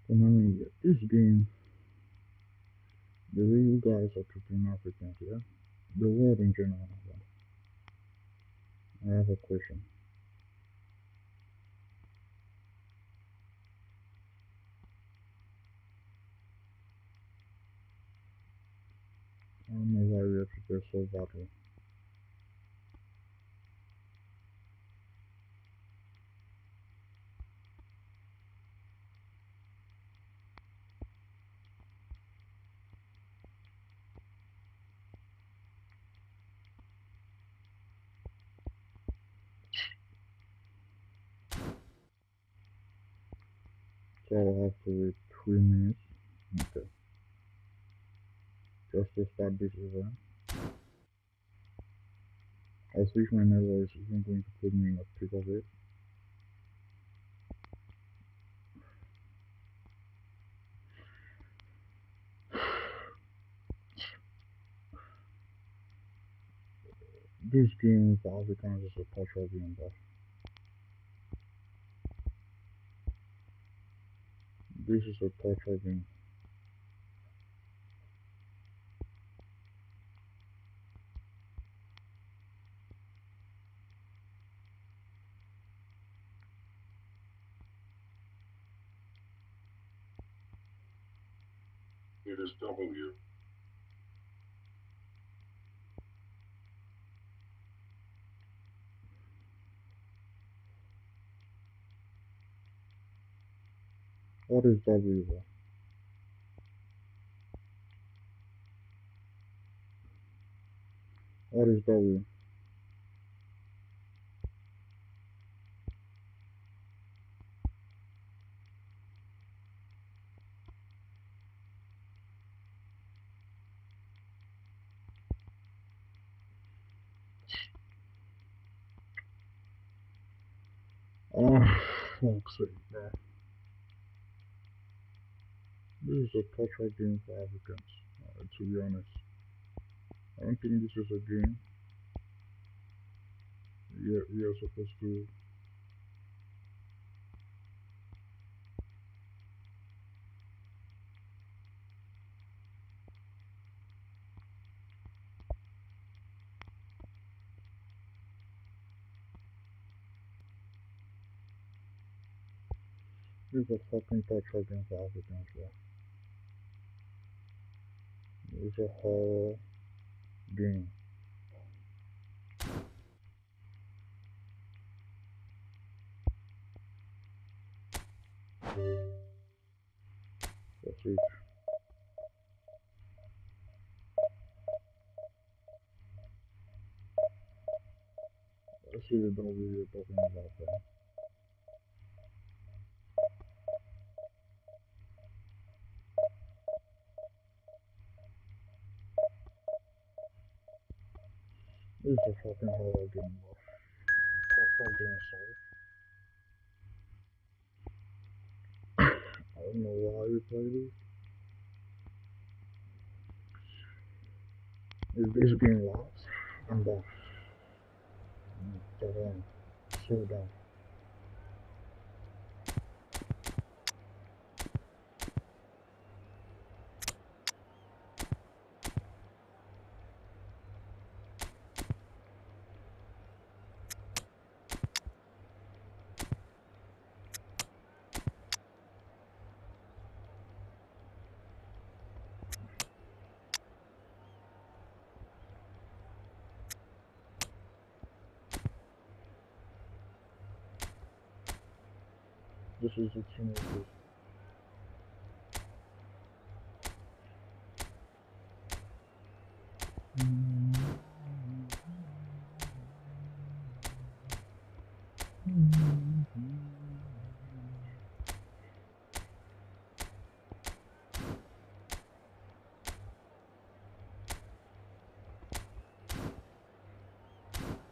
A: Konami, this game, the way you guys are treating Africans, yeah? The world in general, yeah? I have a question. I don't know why we are treated so badly. So I'll have to wait 3 minutes. Okay. Just to start this event. I'll see if my network is even going to put me in the thick of it. This game for Africans is a cultural game, but this is a cultural game.
B: It is W.
A: What is W, bro? What is W? Oh, fuck's sake, bro. This is a cultural game for Africans, to be honest. I don't think this is a game we are supposed to. This is a fucking cultural game for Africans, bro. It's a horror game. That's it. I see the W you're talking about, bro. This is a fucking horror game, bro. Cultural game, sorry. I don't know why you play this. If this game lasts, I'm done. So done. So done. This is the team of this.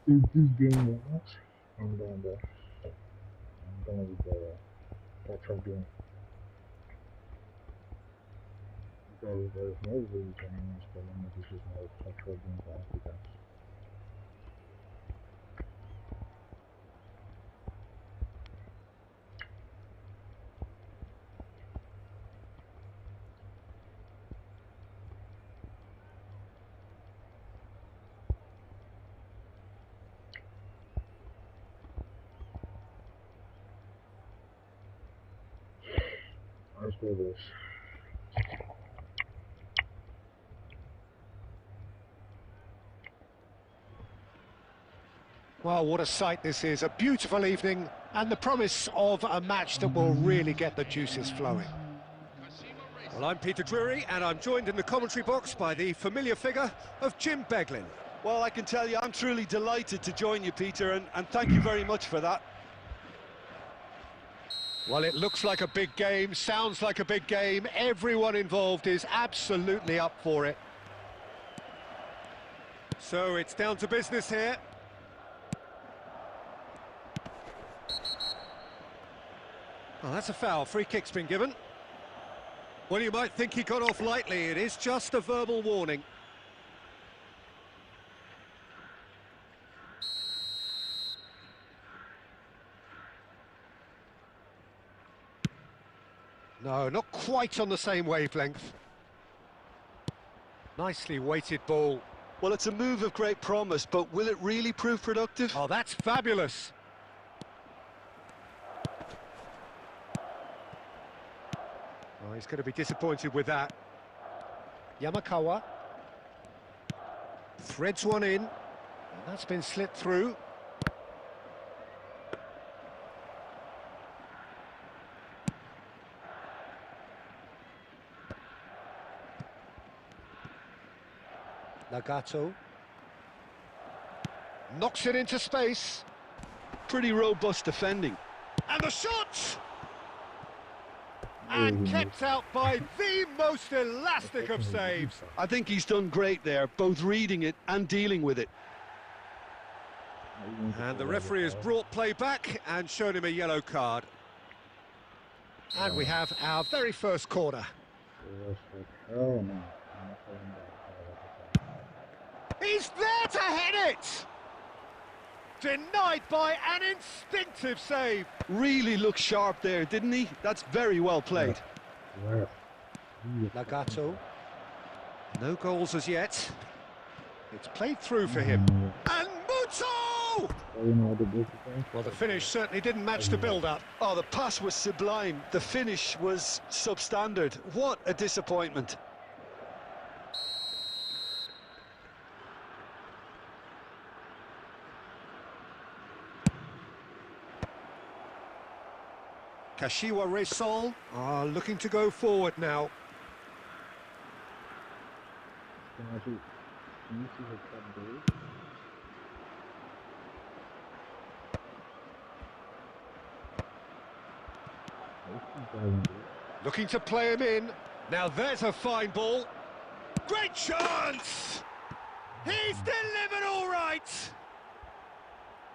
A: If this game lasts, I'm done, bro. I'm done with the cultural game. Because there's no way you can tell me this is not a cultural game for Africans. do this.
C: Well, what a sight this is. A beautiful evening and the promise of a match that will really get the juices flowing. Well, I'm Peter Drury and I'm joined in the commentary box by the familiar figure of Jim Beglin.
D: Well, I can tell you I'm truly delighted to join you, Peter, and thank you very much for that.
C: Well, it looks like a big game, sounds like a big game. Everyone involved is absolutely up for it. So it's down to business here. Oh, that's a foul. Free kick's been given. Well, you might think he got off lightly. It is just a verbal warning. No, not quite on the same wavelength. Nicely weighted ball.
D: Well, it's a move of great promise, but will it really prove productive?
C: Oh, that's fabulous. Oh, he's going to be disappointed with that. Yamakawa. Threads one in. That's been slipped through. Nagato. Knocks it into space.
D: Pretty robust defending.
C: And the shot! And kept out by the most elastic of saves.
D: I think he's done great there, both reading it and dealing with it.
C: And the referee has brought play back and shown him a yellow card. And we have our very first corner. He's there to head it! Denied by an instinctive save.
D: Really looked sharp there, didn't he? That's very well played.
C: Nagato. No goals as yet. It's played through for him. And Muto! Well, the finish certainly didn't match the build-up.
D: Oh, the pass was sublime. The finish was substandard. What a disappointment.
C: Kashiwa Reysol are looking to go forward now. Looking to play him in. Now there's a fine ball. Great chance! He's delivered all right!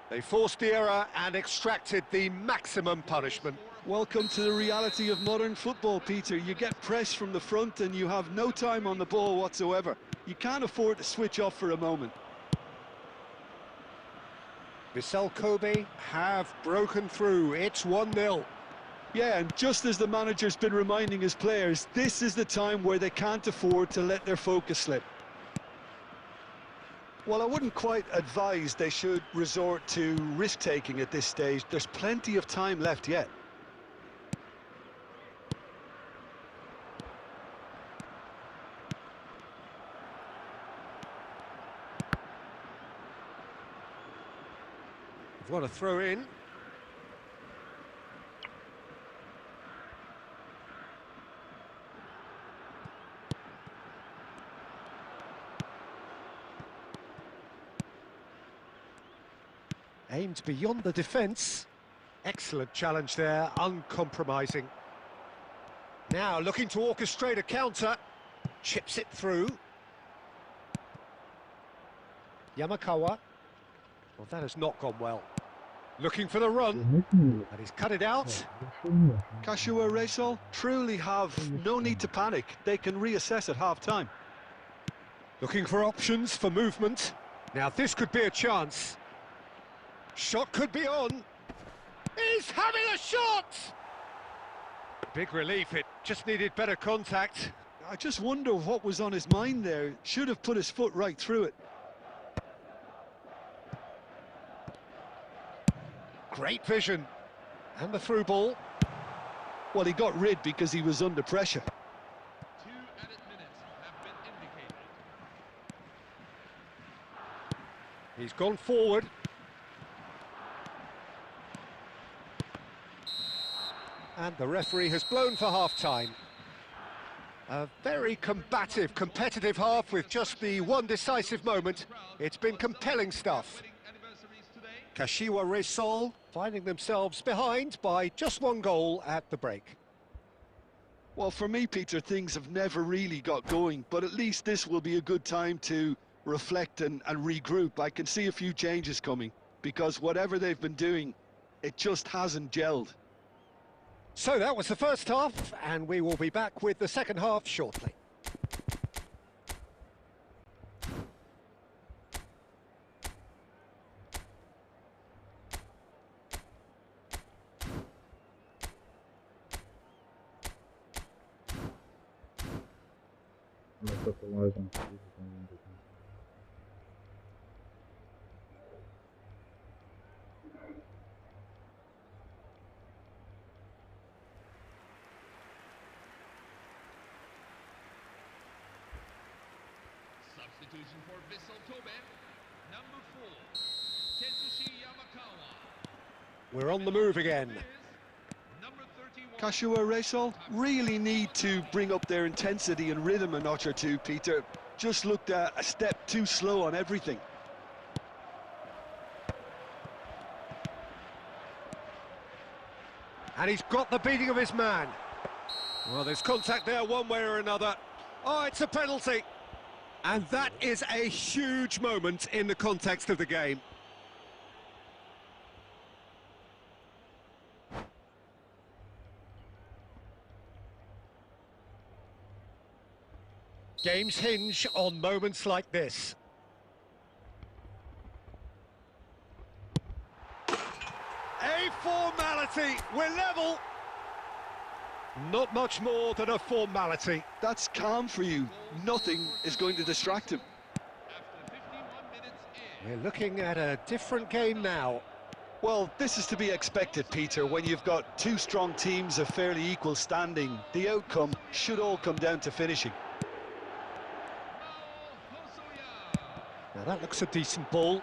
C: They forced the error and extracted the maximum punishment.
D: Welcome to the reality of modern football, Peter. You get pressed from the front and you have no time on the ball whatsoever. You can't afford to switch off for a moment.
C: Vissel Kobe have broken through. It's 1-0.
D: Yeah, and just as the manager's been reminding his players, this is the time where they can't afford to let their focus slip. Well, I wouldn't quite advise they should resort to risk-taking at this stage. There's plenty of time left yet.
C: What a throw in. Aimed beyond the defence. Excellent challenge there, uncompromising. Now looking to orchestrate a counter. Chips it through. Yamakawa. Well, that has not gone well. Looking for the run. And he's cut it out.
D: Kashiwa Reysol truly have no need to panic. They can reassess at half-time.
C: Looking for options for movement. Now this could be a chance. Shot could be on. He's having a shot! Big relief, it just needed better contact.
D: I just wonder what was on his mind there. Should have put his foot right through it.
C: Great vision. And the through ball.
D: Well, he got rid because he was under pressure.
E: 2 added minutes have been indicated.
C: He's gone forward. And the referee has blown for half-time. A very combative, competitive half with just the one decisive moment. It's been compelling stuff. Kashiwa Reysol finding themselves behind by just 1 goal at the break.
D: Well, for me, Peter, things have never really got going, but at least this will be a good time to reflect and regroup. I can see a few changes coming, because whatever they've been doing, it just hasn't gelled.
C: So that was the first half, and we will be back with the second half shortly.
A: Let's capitalize on Jesus and win the game.
E: Substitution for Vissel Kobe. Number 4, Tetsushi Yamakawa.
C: We're on the move again.
E: Number 31.
D: Kashiwa Reysol really need to bring up their intensity and rhythm a notch or two, Peter. Just looked a step too slow on everything.
C: And he's got the beating of his man. Well, there's contact there one way or another. Oh, it's a penalty. And that is a huge moment in the context of the game. Games hinge on moments like this. A formality, we're level. Not much more than a formality.
D: That's calm for you. Nothing is going to distract him.
E: After 51 minutes in.
C: We're looking at a different game now.
D: Well, this is to be expected, Peter. When you've got 2 strong teams of fairly equal standing, the outcome should all come down to finishing.
C: Now that looks a decent ball.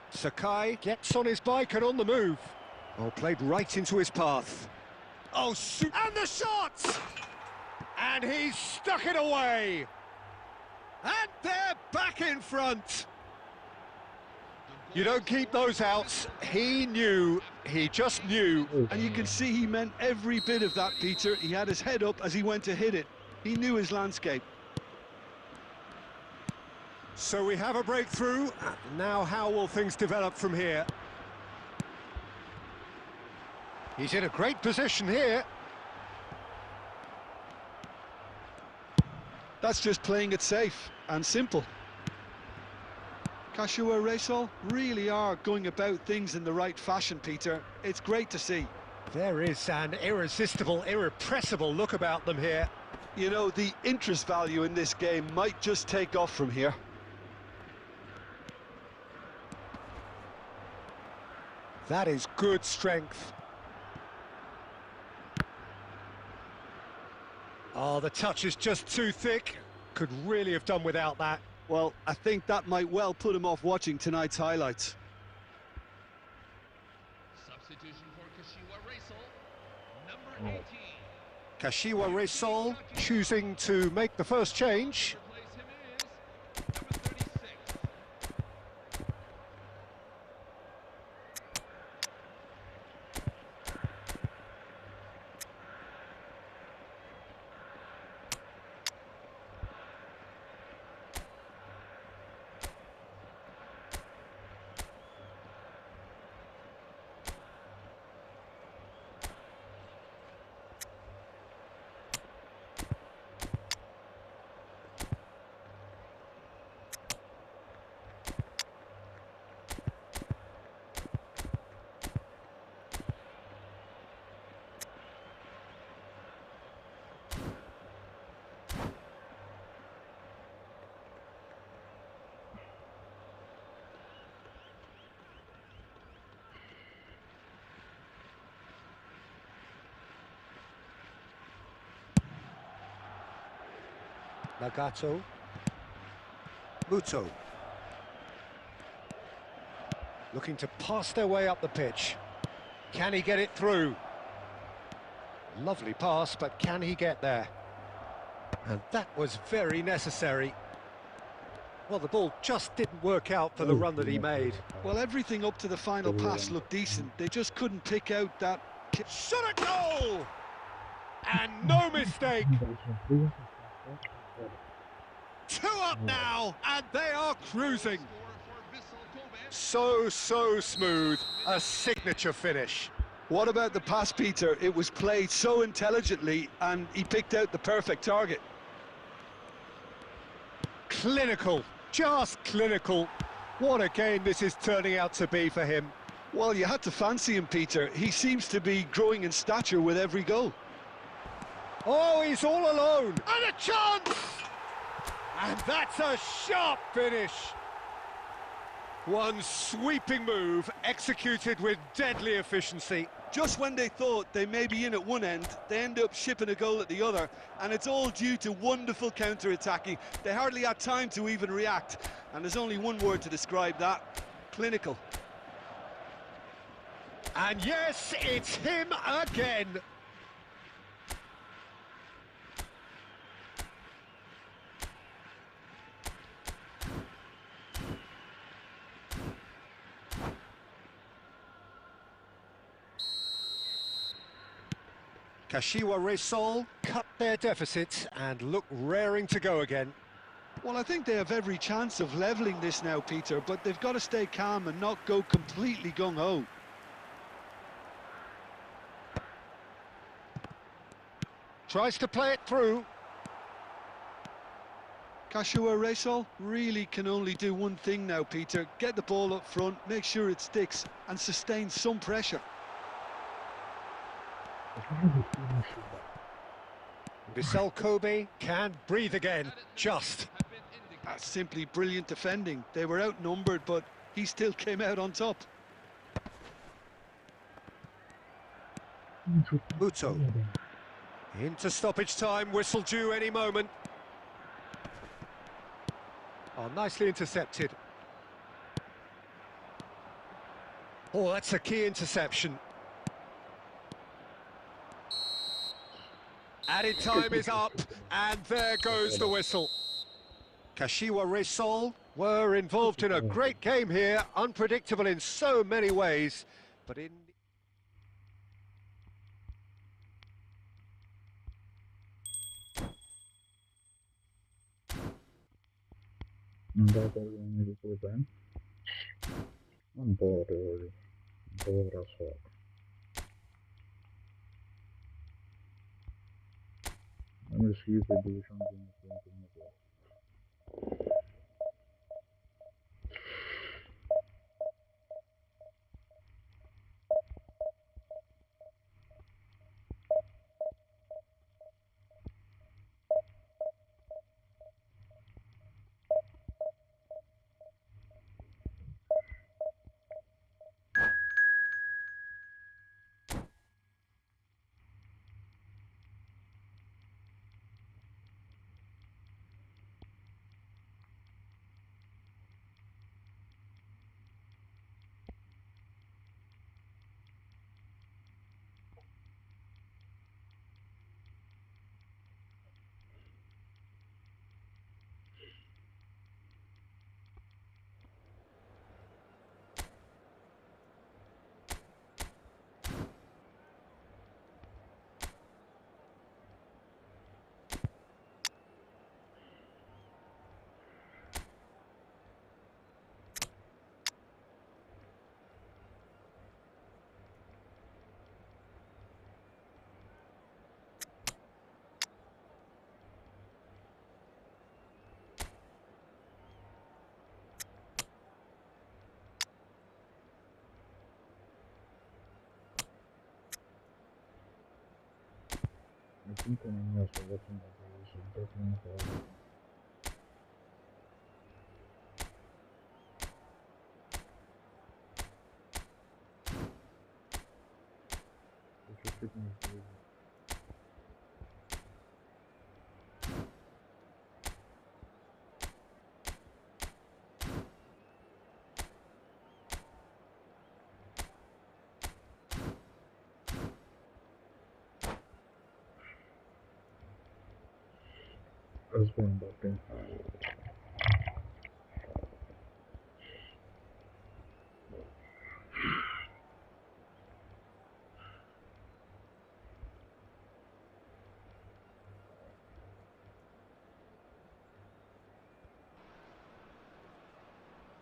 C: Sakai gets on his bike and on the move. Oh, played right into his path. Oh, shoot! And the shot! And he's stuck it away! And they're back in front! You don't keep those outs. He knew, he just knew.
D: And you can see he meant every bit of that, Peter. He had his head up as he went to hit it. He knew his landscape.
C: So we have a breakthrough. Now how will things develop from here? He's in a great position here.
D: That's just playing it safe and simple. Kashiwa Reysol really are going about things in the right fashion, Peter. It's great to see.
C: There is an irresistible, irrepressible look about them here.
D: You know, the interest value in this game might just take off from here.
C: That is good strength. Oh, the touch is just too thick. Could really have done without that.
D: Well, I think that might well put him off watching tonight's highlights.
E: Substitution for Kashiwa Reysol. Number 18.
C: Kashiwa Reysol choosing to make the first change.
E: Replace him is number 36.
C: Nagato. Muto. Looking to pass their way up the pitch. Can he get it through? Lovely pass, but can he get there? And that was very necessary. Well, the ball just didn't work out for the run that he made.
D: Well, everything up to the final pass looked decent. They just couldn't pick out that...
C: Shot a goal! And no mistake! 2 up now, and they are cruising. So smooth. A signature finish.
D: What about the pass, Peter? It was played so intelligently, and he picked out the perfect target.
C: Clinical, just clinical. What a game this is turning out to be for him.
D: Well, you had to fancy him, Peter. He seems to be growing in stature with every goal.
C: Oh, he's all alone. And a chance! And that's a sharp finish. One sweeping move, executed with deadly efficiency.
D: Just when they thought they may be in at one end, they end up shipping a goal at the other, and it's all due to wonderful counter-attacking. They hardly had time to even react, and there's only one word to describe that: clinical.
C: And yes, it's him again. Kashiwa Reysol cut their deficit and look raring to go again.
D: Well, I think they have every chance of levelling this now, Peter, but they've got to stay calm and not go completely gung-ho.
C: Tries to play it through.
D: Kashiwa Reysol really can only do one thing now, Peter. Get the ball up front, make sure it sticks, and sustain some pressure.
C: Vissel Kobe can breathe again, just.
D: That's simply brilliant defending. They were outnumbered, but he still came out on top.
C: Muto. Into stoppage time, whistle due any moment. Oh, nicely intercepted. Oh, that's a key interception. Added time is up, and there goes the whistle. Kashiwa Reysol were involved in a great game here, unpredictable in so many ways, but in...
A: Let me see if they do something different. I think Konami has forgotten that there is a deadline for everything. It's a fitness video. Let's go Mbappe.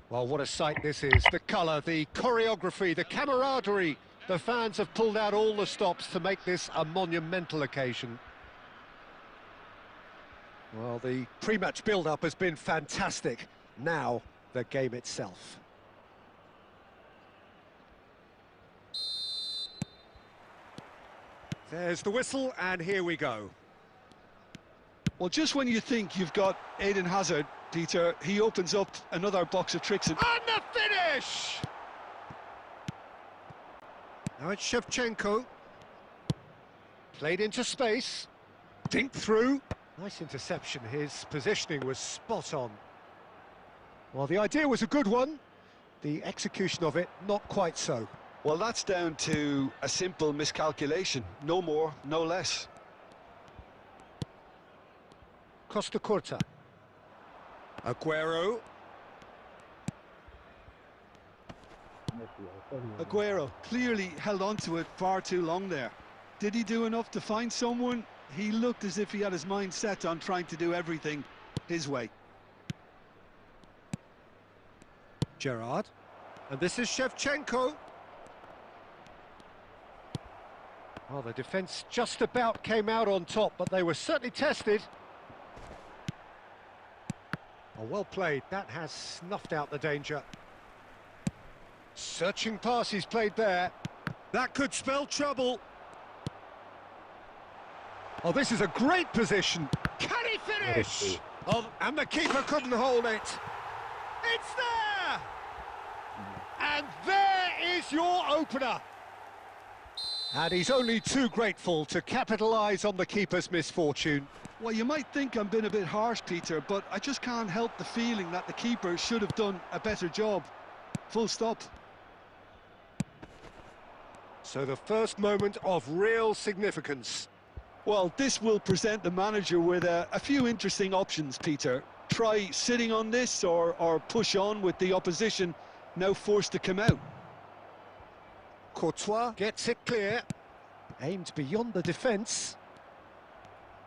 C: Well, what a sight this is. The colour, the choreography, the camaraderie. The fans have pulled out all the stops to make this a monumental occasion. Well, the pre-match build-up has been fantastic. Now, the game itself. There's the whistle, and here we go.
D: Well, just when you think you've got Eden Hazard, Peter, he opens up another box of tricks.
C: And the finish! Now it's Shevchenko. Played into space. Dinked through. Nice interception. His positioning was spot on. Well, the idea was a good one. The execution of it, not quite so.
D: Well, that's down to a simple miscalculation. No more, no less.
C: Costa Curta. Aguero.
D: Aguero clearly held on to it far too long there. Did he do enough to find someone? He looked as if he had his mind set on trying to do everything his way.
C: Gerrard. And this is Shevchenko. Well, the defence just about came out on top, but they were certainly tested. Oh, well played. That has snuffed out the danger. Searching pass he's played there. That could spell trouble. Oh, this is a great position. Can he finish? Oh, and the keeper couldn't hold it. It's there! And there is your opener. And he's only too grateful to capitalise on the keeper's misfortune.
D: Well, you might think I'm being a bit harsh, Peter, but I just can't help the feeling that the keeper should have done a better job. Full stop.
C: So the first moment of real significance.
D: Well, this will present the manager with a few interesting options, Peter. Try sitting on this or push on with the opposition now forced to come out.
C: Courtois gets it clear. Aimed beyond the defence.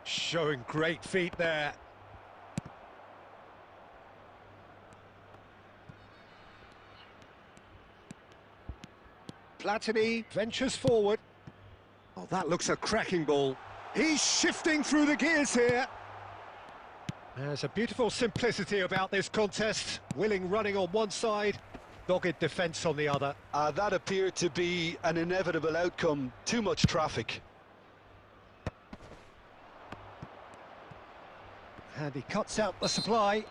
C: Showing great feet there. Platini ventures forward. Oh, that looks a cracking ball. He's shifting through the gears here. There's a beautiful simplicity about this contest. Willing running on one side, dogged defence on the other.
D: That appeared to be an inevitable outcome. Too much traffic.
C: And he cuts out the supply.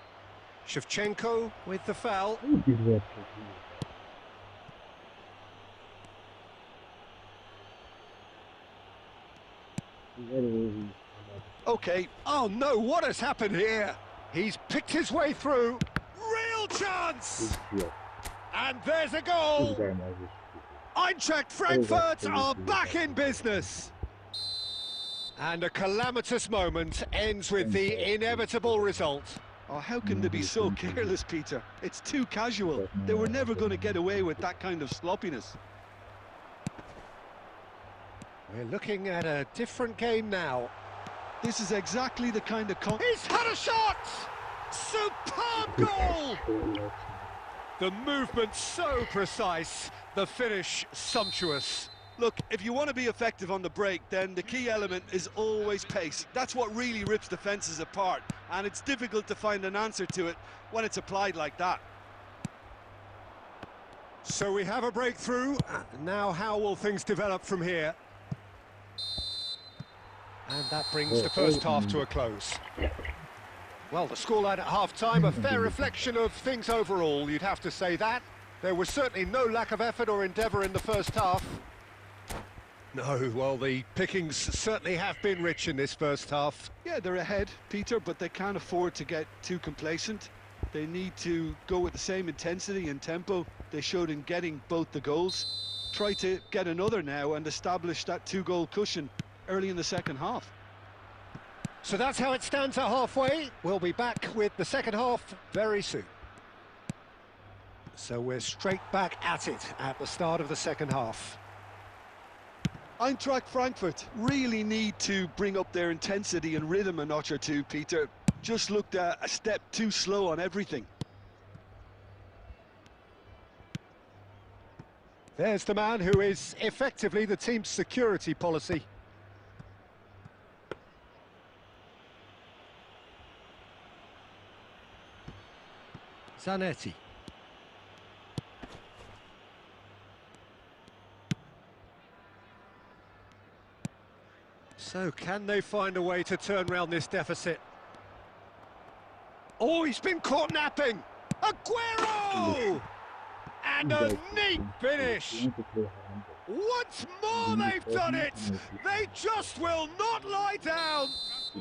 C: Shevchenko with the foul.
D: Okay.
C: Oh no, what has happened here? He's picked his way through. Real chance! And there's a goal! Eintracht Frankfurt are back in business. And a calamitous moment ends with the inevitable result.
D: Oh, how can they be so careless, Peter? It's too casual. They were never going to get away with that kind of sloppiness.
C: We're looking at a different game now.
D: This is exactly the kind of...
C: He's had a shot! Superb goal! The movement so precise, the finish sumptuous.
D: Look, if you want to be effective on the break, then the key element is always pace. That's what really rips defences apart, and it's difficult to find an answer to it when it's applied like that.
C: So we have a breakthrough. Now how will things develop from here? And that brings the first half to a close. Well, the scoreline at half-time, a fair reflection of things overall, you'd have to say that. There was certainly no lack of effort or endeavour in the first half. No, well, the pickings certainly have been rich in this first half.
D: Yeah, they're ahead, Peter, but they can't afford to get too complacent. They need to go with the same intensity and tempo they showed in getting both the goals. Try to get another now and establish that two-goal cushion early in the second half.
C: So that's how it stands at halfway. We'll be back with the second half very soon. So we're straight back at it at the start of the second half.
D: Eintracht Frankfurt really need to bring up their intensity and rhythm a notch or two, Peter. Just looked a step too slow on everything.
C: There's the man who is effectively the team's security policy. Zanetti. So can they find a way to turn around this deficit? Oh, he's been caught napping! Aguero! And a neat finish! Once more they've done it! They just will not lie down!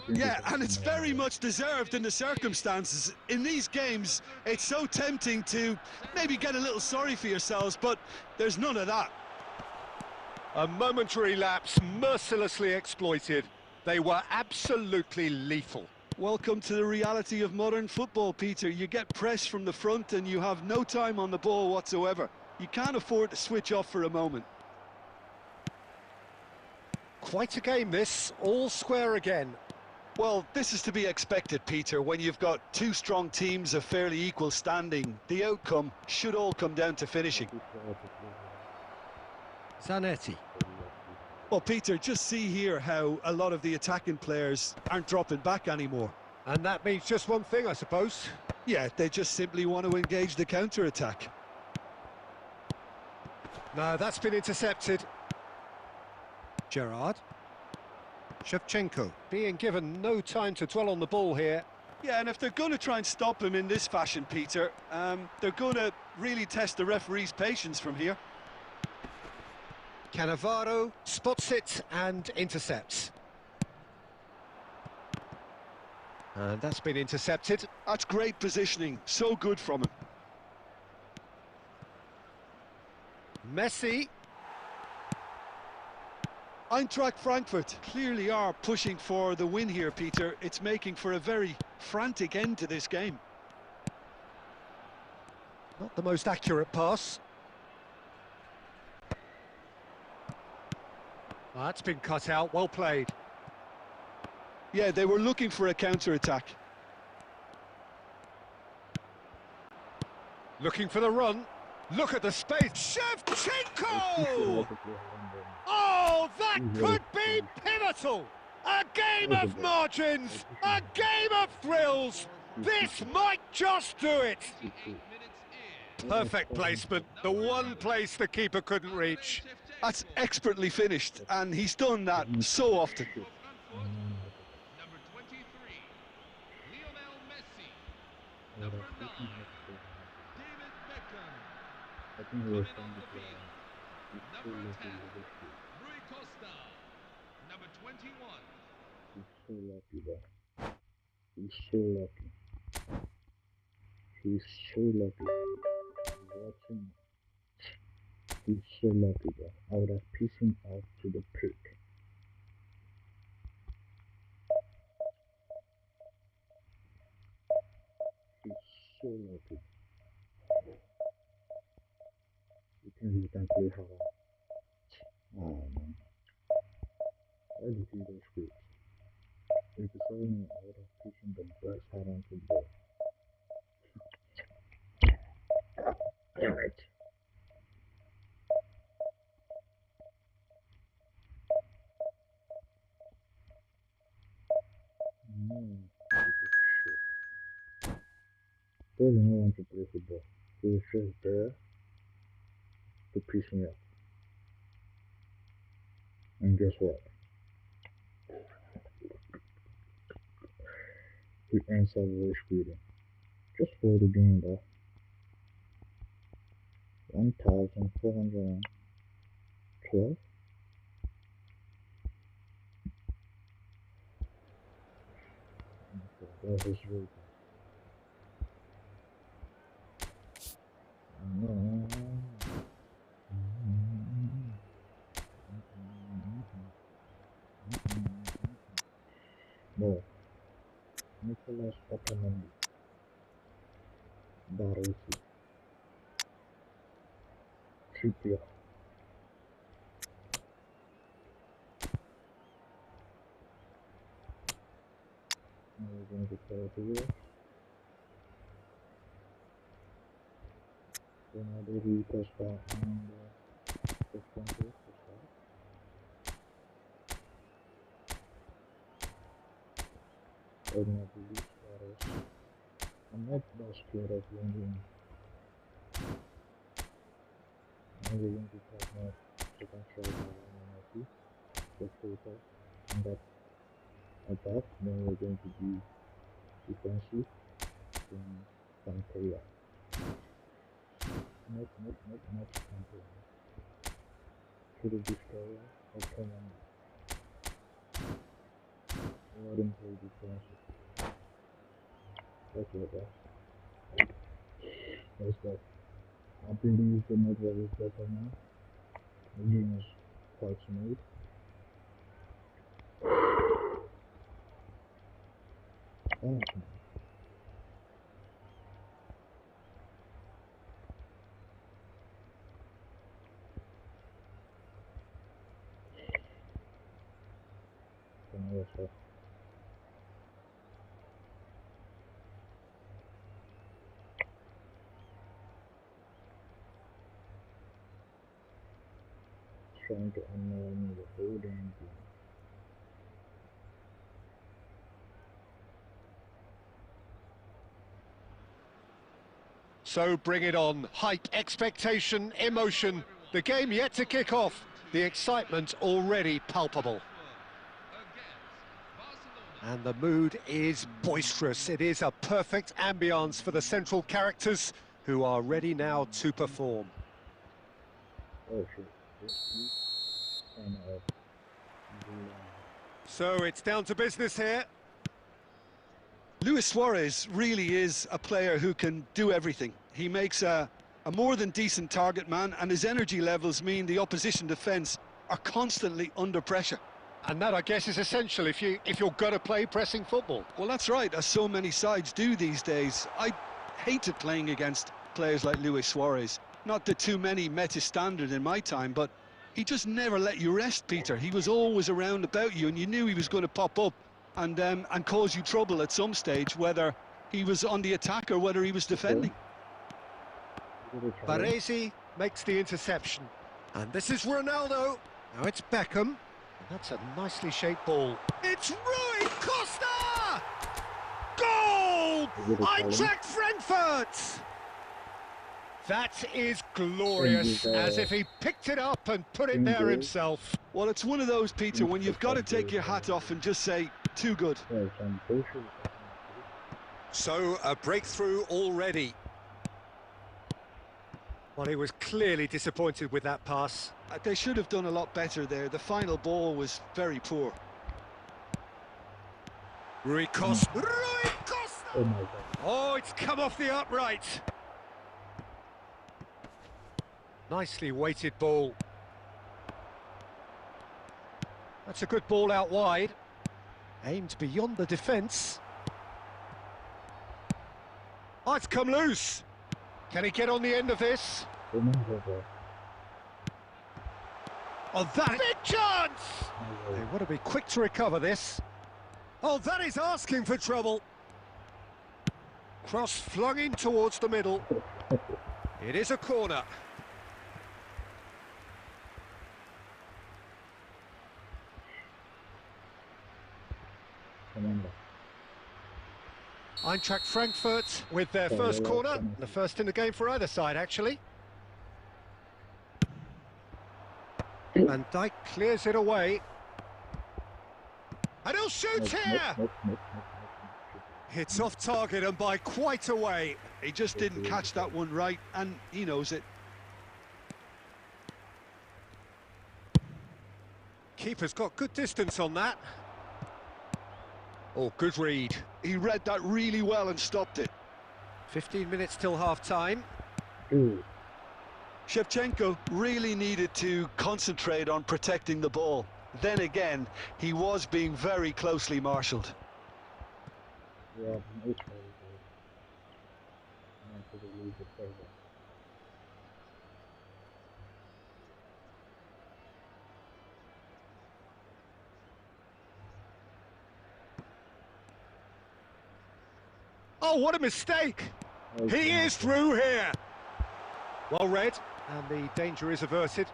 D: Yeah, and it's very much deserved in the circumstances. In these games, it's so tempting to maybe get a little sorry for yourselves, but there's none of that.
C: A momentary lapse mercilessly exploited. They were absolutely lethal.
D: Welcome to the reality of modern football, Peter. You get pressed from the front and you have no time on the ball whatsoever. You can't afford to switch off for a moment.
C: Quite a game this, all square again.
D: Well, this is to be expected, Peter, when you've got two strong teams of fairly equal standing. The outcome should all come down to finishing.
C: Zanetti.
D: Well, Peter, just see here how a lot of the attacking players aren't dropping back anymore.
C: And that means just one thing, I suppose.
D: Yeah, they just simply want to engage the counter-attack.
C: No, that's been intercepted. Gerrard. Shevchenko being given no time to dwell on the ball here.
D: Yeah, and if they're going to try and stop him in this fashion, Peter, they're going to really test the referee's patience from here.
C: Cannavaro spots it and intercepts. And that's been intercepted.
D: That's great positioning, so good from him.
C: Messi.
D: Eintracht Frankfurt clearly are pushing for the win here, Peter. It's making for a very frantic end to this game.
C: Not the most accurate pass. That's been cut out, well played.
D: Yeah, they were looking for a counter-attack.
C: Looking for the run. Look at the space. Shevchenko! Oh, that could be pivotal! A game of margins! A game of thrills! This might just do it! Perfect placement, the one place the keeper couldn't reach.
D: That's expertly finished, and he's done that so often.
E: Number 23, Lionel Messi. Number 9, David Beckham. Coming on the field, number 10, Rui Costa. Number 21.
A: He's so lucky, bro. He's so lucky. He's so lucky. Watching. He's so lucky, bro. I would have pissed him off to the pit. He's so lucky. You think he can play hard? Oh man. Why did he go script? If it's only I would have pissed him the best hard on football. Damn it. No, this is shit. Doesn't know want to play football. He was just there to piss me off. And guess what? He answered very speedy. Just for the game, though. 1,412. That is really good. No, Nicolas Otamendi, Baresi, Trippier, now we're going to play it here. Ronaldo, Costa, and Costa. Ronaldo, Suarez. I'm not that scared of London. Now we're going to talk more second striker and the filter and that attack. Then we're going to be defensive in Pantera. Not Pantera. To the destroyer or Commander. Let him play defensive. That's what that's that. I believe the network is better now. The game is quite smooth. Oh, okay. Trying to unload me the whole damn game.
C: So bring it on. Hype, expectation, emotion. The game yet to kick off. The excitement already palpable. And the mood is boisterous. It is a perfect ambience for the central characters who are ready now to perform.
A: Oh, shit.
C: So it's down to business here.
D: Luis Suarez really is a player who can do everything. He makes a more than decent target man, and his energy levels mean the opposition defence are constantly under pressure.
C: And that, I guess, is essential if you're going to play pressing football.
D: Well, that's right, as so many sides do these days. I hated playing against players like Luis Suarez. Not that too many met his standard in my time, but he just never let you rest, Peter. He was always around about you, and you knew he was going to pop up and cause you trouble at some stage, whether he was on the attack or whether he was defending.
C: Baresi makes the interception. And this is Ronaldo. Now it's Beckham. That's a nicely shaped ball. It's Rui Costa! Goal! Eintracht Frankfurt! That is glorious, as if he picked it up and put it there himself.
D: Well, it's one of those, Peter, when you've got to take your hat off and just say, too good.
C: So, a breakthrough already. Well, he was clearly disappointed with that pass.
D: They should have done a lot better there. The final ball was very poor.
C: Rui Costa. Rui Costa!
A: Oh my God.
C: Oh, it's come off the upright. Nicely weighted ball. That's a good ball out wide. Aimed beyond the defence. Oh, it's come loose. Can he get on the end of this? Oh, that big chance! They want to be quick to recover this. Oh, that is asking for trouble. Cross flung in towards the middle. It is a corner. Eintracht Frankfurt with their first corner, the first in the game for either side, actually. Van Dijk clears it away. And he'll shoot here! It's off target and by quite a way.
D: He just didn't catch that one right, and he knows it.
C: Keeper's got good distance on that. Oh, good read.
D: He read that really well and stopped it.
C: 15 minutes till half-time.
D: Shevchenko really needed to concentrate on protecting the ball. Then again, he was being very closely marshalled.
A: Yeah, it's very good. Not to lose the further.
C: Oh, what a mistake! He is through here. Well read, and the danger is averted.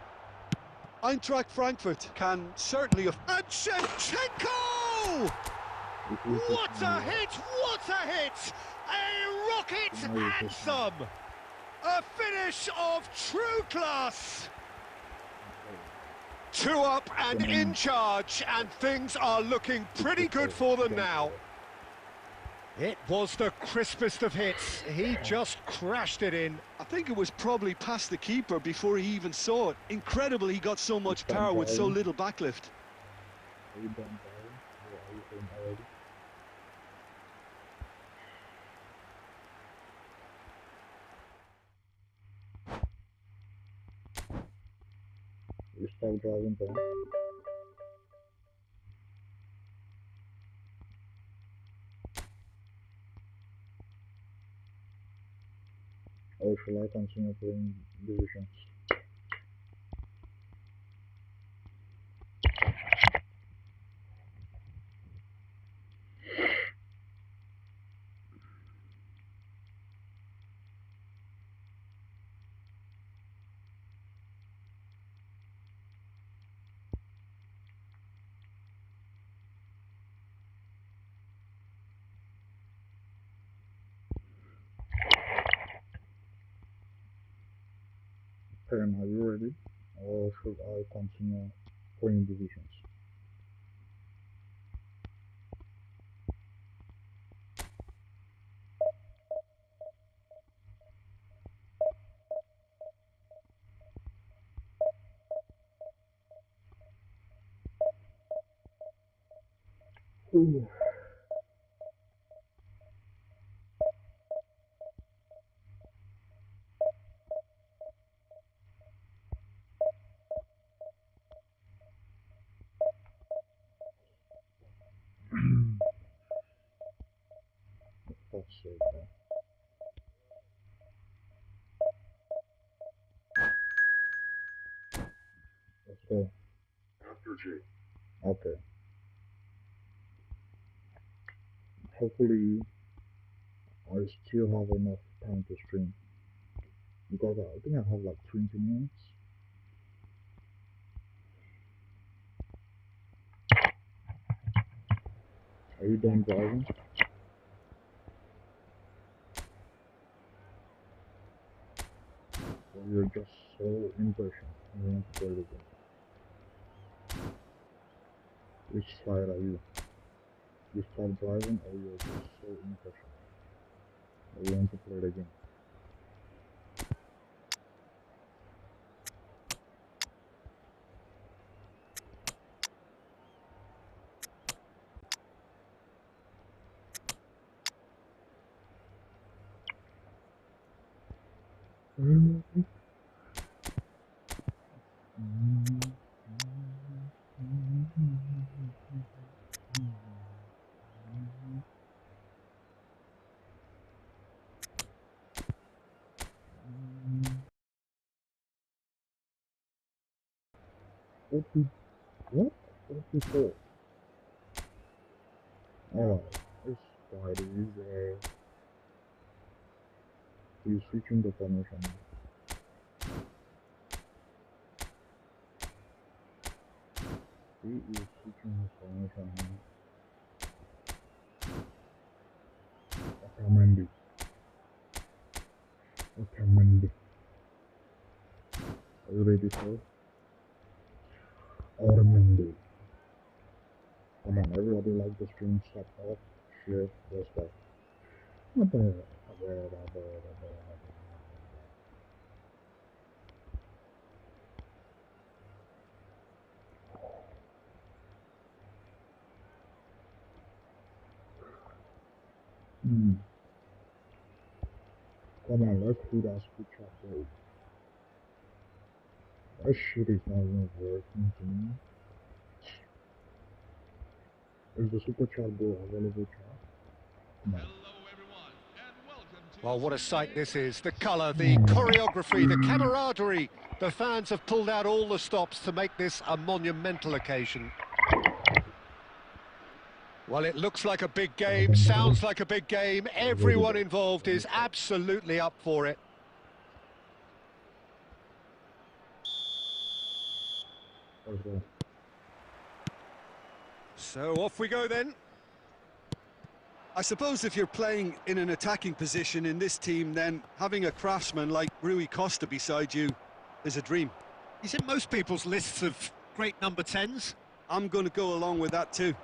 D: Eintracht Frankfurt can certainly have...
C: And Shevchenko! What a hit! What a hit! A rocket anthem! A finish of true class! 2 up and in charge, and things are looking pretty good for them now. It was the crispest of hits. He just crashed it in.
D: I think it was probably past the keeper before he even saw it. Incredible he got so much power with so little backlift.
A: Are you done, Byron? Or are you going already? You start driving down. Or shall I continue playing divisions? Pen, are you ready? Or should I continue playing divisions? Ooh. That's it, man. Let's go.
B: After G.
A: Okay. Hopefully, I still have enough time to stream. Because I think I have like 20 minutes. Are you done driving? Or you're just so impatient and you want to play the game? Which side are you? You stop driving or you're just so impatient or you want to play the game? What? 44. Alright, it's Friday, he's switching the formation. He is switching his formation now. Otamendi. Are you ready, sir? Otamendi. Come on, everybody like the stream, stop off, share, respect. Come on, let's do that speed trap, bro. That shit is not even working to me. Is the super chat bro available chat?
E: Hello, everyone, and welcome to...
C: Well, what a sight this is. The colour, the choreography, the camaraderie. The fans have pulled out all the stops to make this a monumental occasion. Well, it looks like a big game, sounds like a big game. Everyone involved is absolutely up for it. So off we go then.
D: I suppose if you're playing in an attacking position in this team, then having a craftsman like Rui Costa beside you is a dream.
C: He's in most people's lists of great number 10s.
D: I'm going to go along with that too.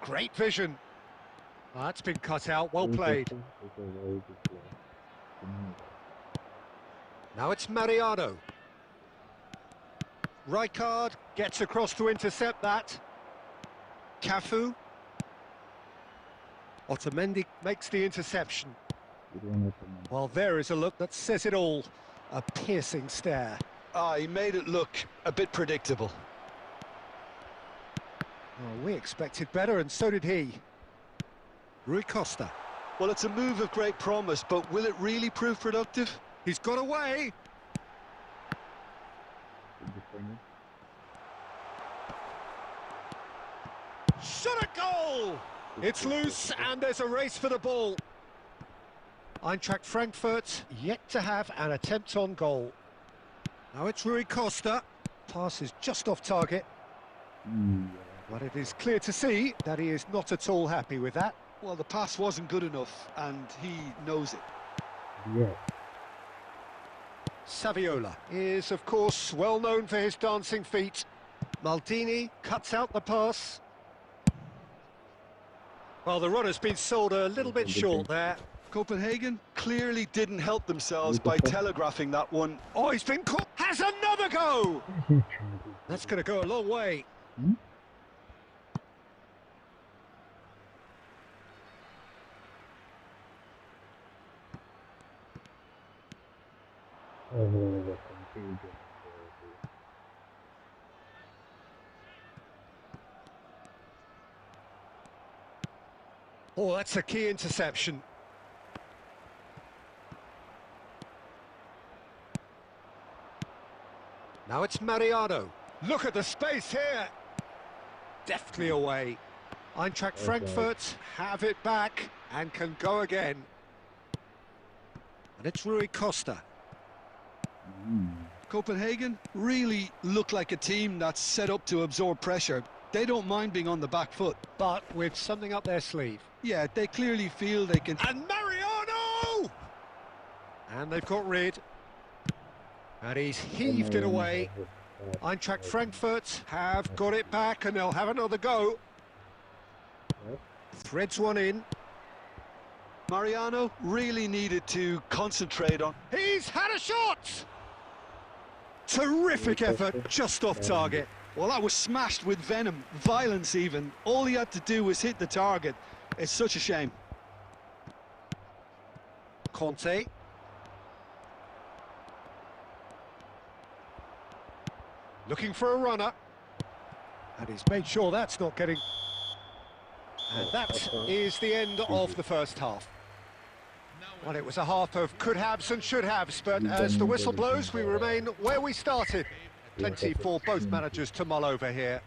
C: Great vision. That's been cut out, well played. Now it's Mariano. Rijkaard gets across to intercept that. Cafu. Otamendi makes the interception. Well, there is a look that says it all. A piercing stare.
D: He made it look a bit predictable.
C: Oh, we expected better, and so did he. Rui Costa.
D: Well, it's a move of great promise, but will it really prove productive?
C: He's got away. Shot a goal! It's loose, and there's a race for the ball. Eintracht Frankfurt yet to have an attempt on goal. Now it's Rui Costa. Pass is just off target. But it is clear to see that he is not at all happy with that.
D: Well, the pass wasn't good enough, and he knows it.
A: Yeah.
C: Saviola is, of course, well known for his dancing feet. Maldini cuts out the pass. Well, the run has been sold a little bit short there.
D: Copenhagen clearly didn't help themselves by telegraphing that one.
C: Oh, he's been caught. Has another go! That's going to go a long way. Oh, that's a key interception. Now it's Mariano. Look at the space here. Deftly away. Eintracht Frankfurt have it back and can go again. And it's Rui Costa.
D: Copenhagen really look like a team that's set up to absorb pressure. They don't mind being on the back foot.
C: But with something up their sleeve.
D: Yeah, they clearly feel they can...
C: And Mariano! And they've got rid. And he's heaved it away. Eintracht Frankfurt have got it back, and they'll have another go. Threads one in.
D: Mariano really needed to concentrate on...
C: He's had a shot! Terrific effort, just off target.
D: Well, that was smashed with venom, violence even. All he had to do was hit the target. It's such a shame.
C: Conte. Looking for a runner. And he's made sure that's not getting... And that is the end of the first half. Well, it was a half of could-haves and should-haves, but as the whistle blows, we remain where we started. Plenty for both managers to mull over here.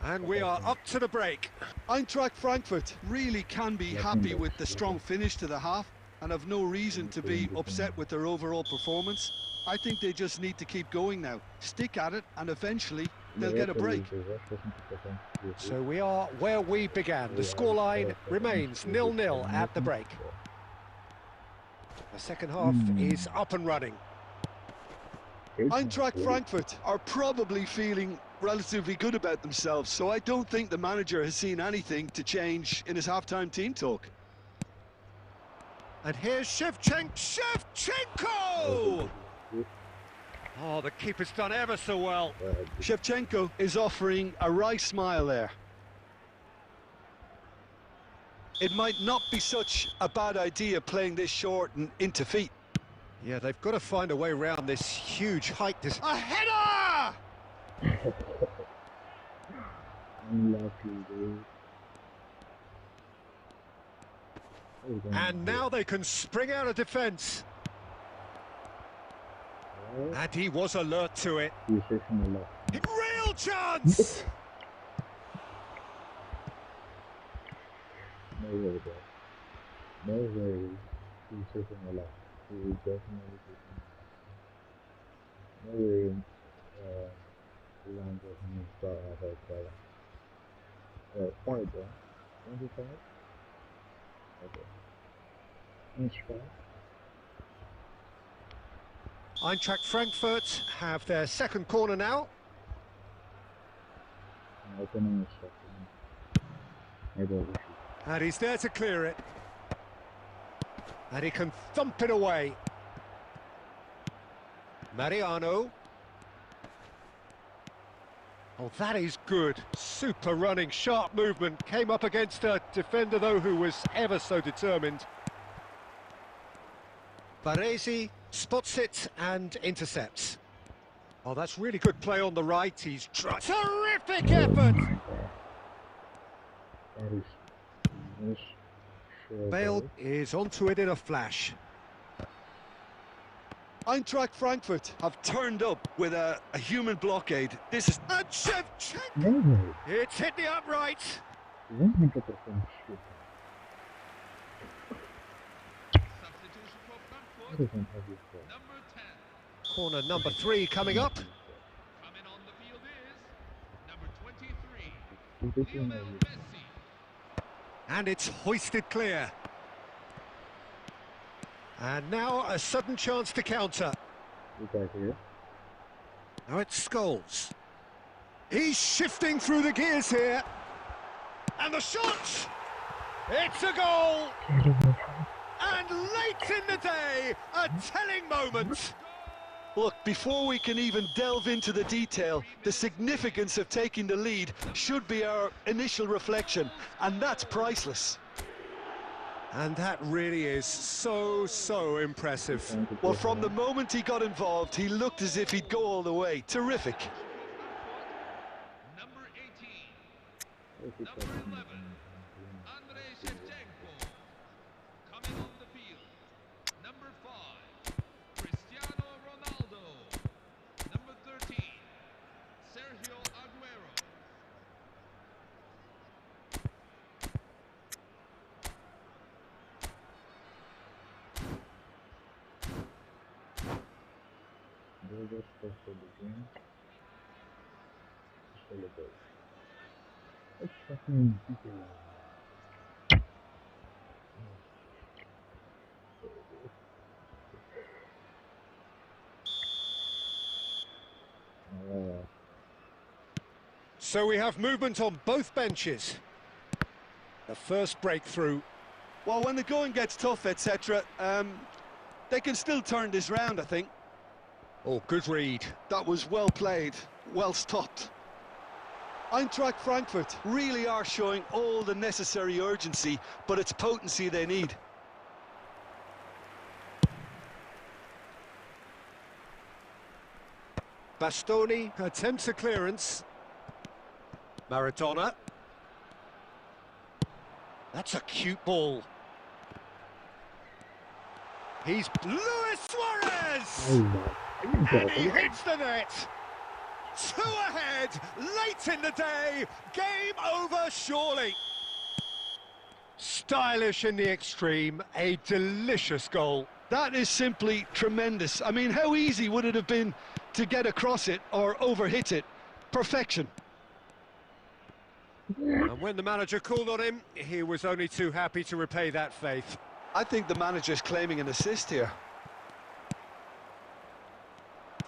C: And we are up to the break.
D: Eintracht Frankfurt really can be happy with the strong finish to the half and have no reason to be upset with their overall performance. I think they just need to keep going now. Stick at it, and eventually they'll get a break.
C: So we are where we began. The scoreline remains 0-0 at the break. The second half is up and running.
D: Eintracht Frankfurt are probably feeling relatively good about themselves, so I don't think the manager has seen anything to change in his half-time team talk.
C: And here's Shevchenko! Oh, the keeper's done ever so well.
D: Shevchenko is offering a wry smile there. It might not be such a bad idea playing this short and into feet.
C: Yeah, they've got to find a way around this huge height. A header!
A: Unlucky, dude.
C: And now they can spring out of defence. And he was alert to it. Real chance!
A: No way, bro. No way he's taking a lot. He is definitely taking a lot. No way Lonzo can start out that ball. Point, bro. 25? Okay. Inch 5.
C: Eintracht Frankfurt have their second corner now.
A: Opening is
C: And he's there to clear it. And he can thump it away. Mariano. Oh, that is good. Super running, sharp movement. Came up against a defender, though, who was ever so determined. Baresi spots it and intercepts. Oh, that's really good play on the right. He's tried. Terrific effort! Bale is onto it in a flash.
D: Eintracht Frankfurt have turned up with a human blockade. This is...
C: And Shevchenko! It's hit the upright.
A: 100% sure.
E: Substitution for Frankfurt. Number 10.
C: Corner number 3 coming up.
E: Coming on the field is number 23. Lionel Messi.
C: And it's hoisted clear. And now a sudden chance to counter. Now it's Scholes. He's shifting through the gears here. And the shot! It's a goal! And late in the day, a telling moment.
D: Look, before we can even delve into the detail, the significance of taking the lead should be our initial reflection, and that's priceless.
C: And that really is so impressive.
D: Well, from the moment he got involved, he looked as if he'd go all the way. Terrific.
E: Number 18. Number 11. Andrei Shevchenko. Coming on the field. Number 5. Cristiano Ronaldo. Number 13. Sergio Aguero.
A: It's fucking
C: So we have movement on both benches. The first breakthrough.
D: Well, when the going gets tough, etc., they can still turn this round, I think.
C: Oh, good read.
D: That was well played, well stopped. Eintracht Frankfurt really are showing all the necessary urgency, but it's potency they need.
C: Bastoni attempts a clearance. Maradona. That's a cute ball. He's Luis Suarez! And he hits the net. 2 ahead, late in the day, game over surely. Stylish in the extreme, a delicious goal.
D: That is simply tremendous. I mean, how easy would it have been to get across it or overhit it? Perfection.
C: And when the manager called on him, he was only too happy to repay that faith.
D: I think the manager's claiming an assist here.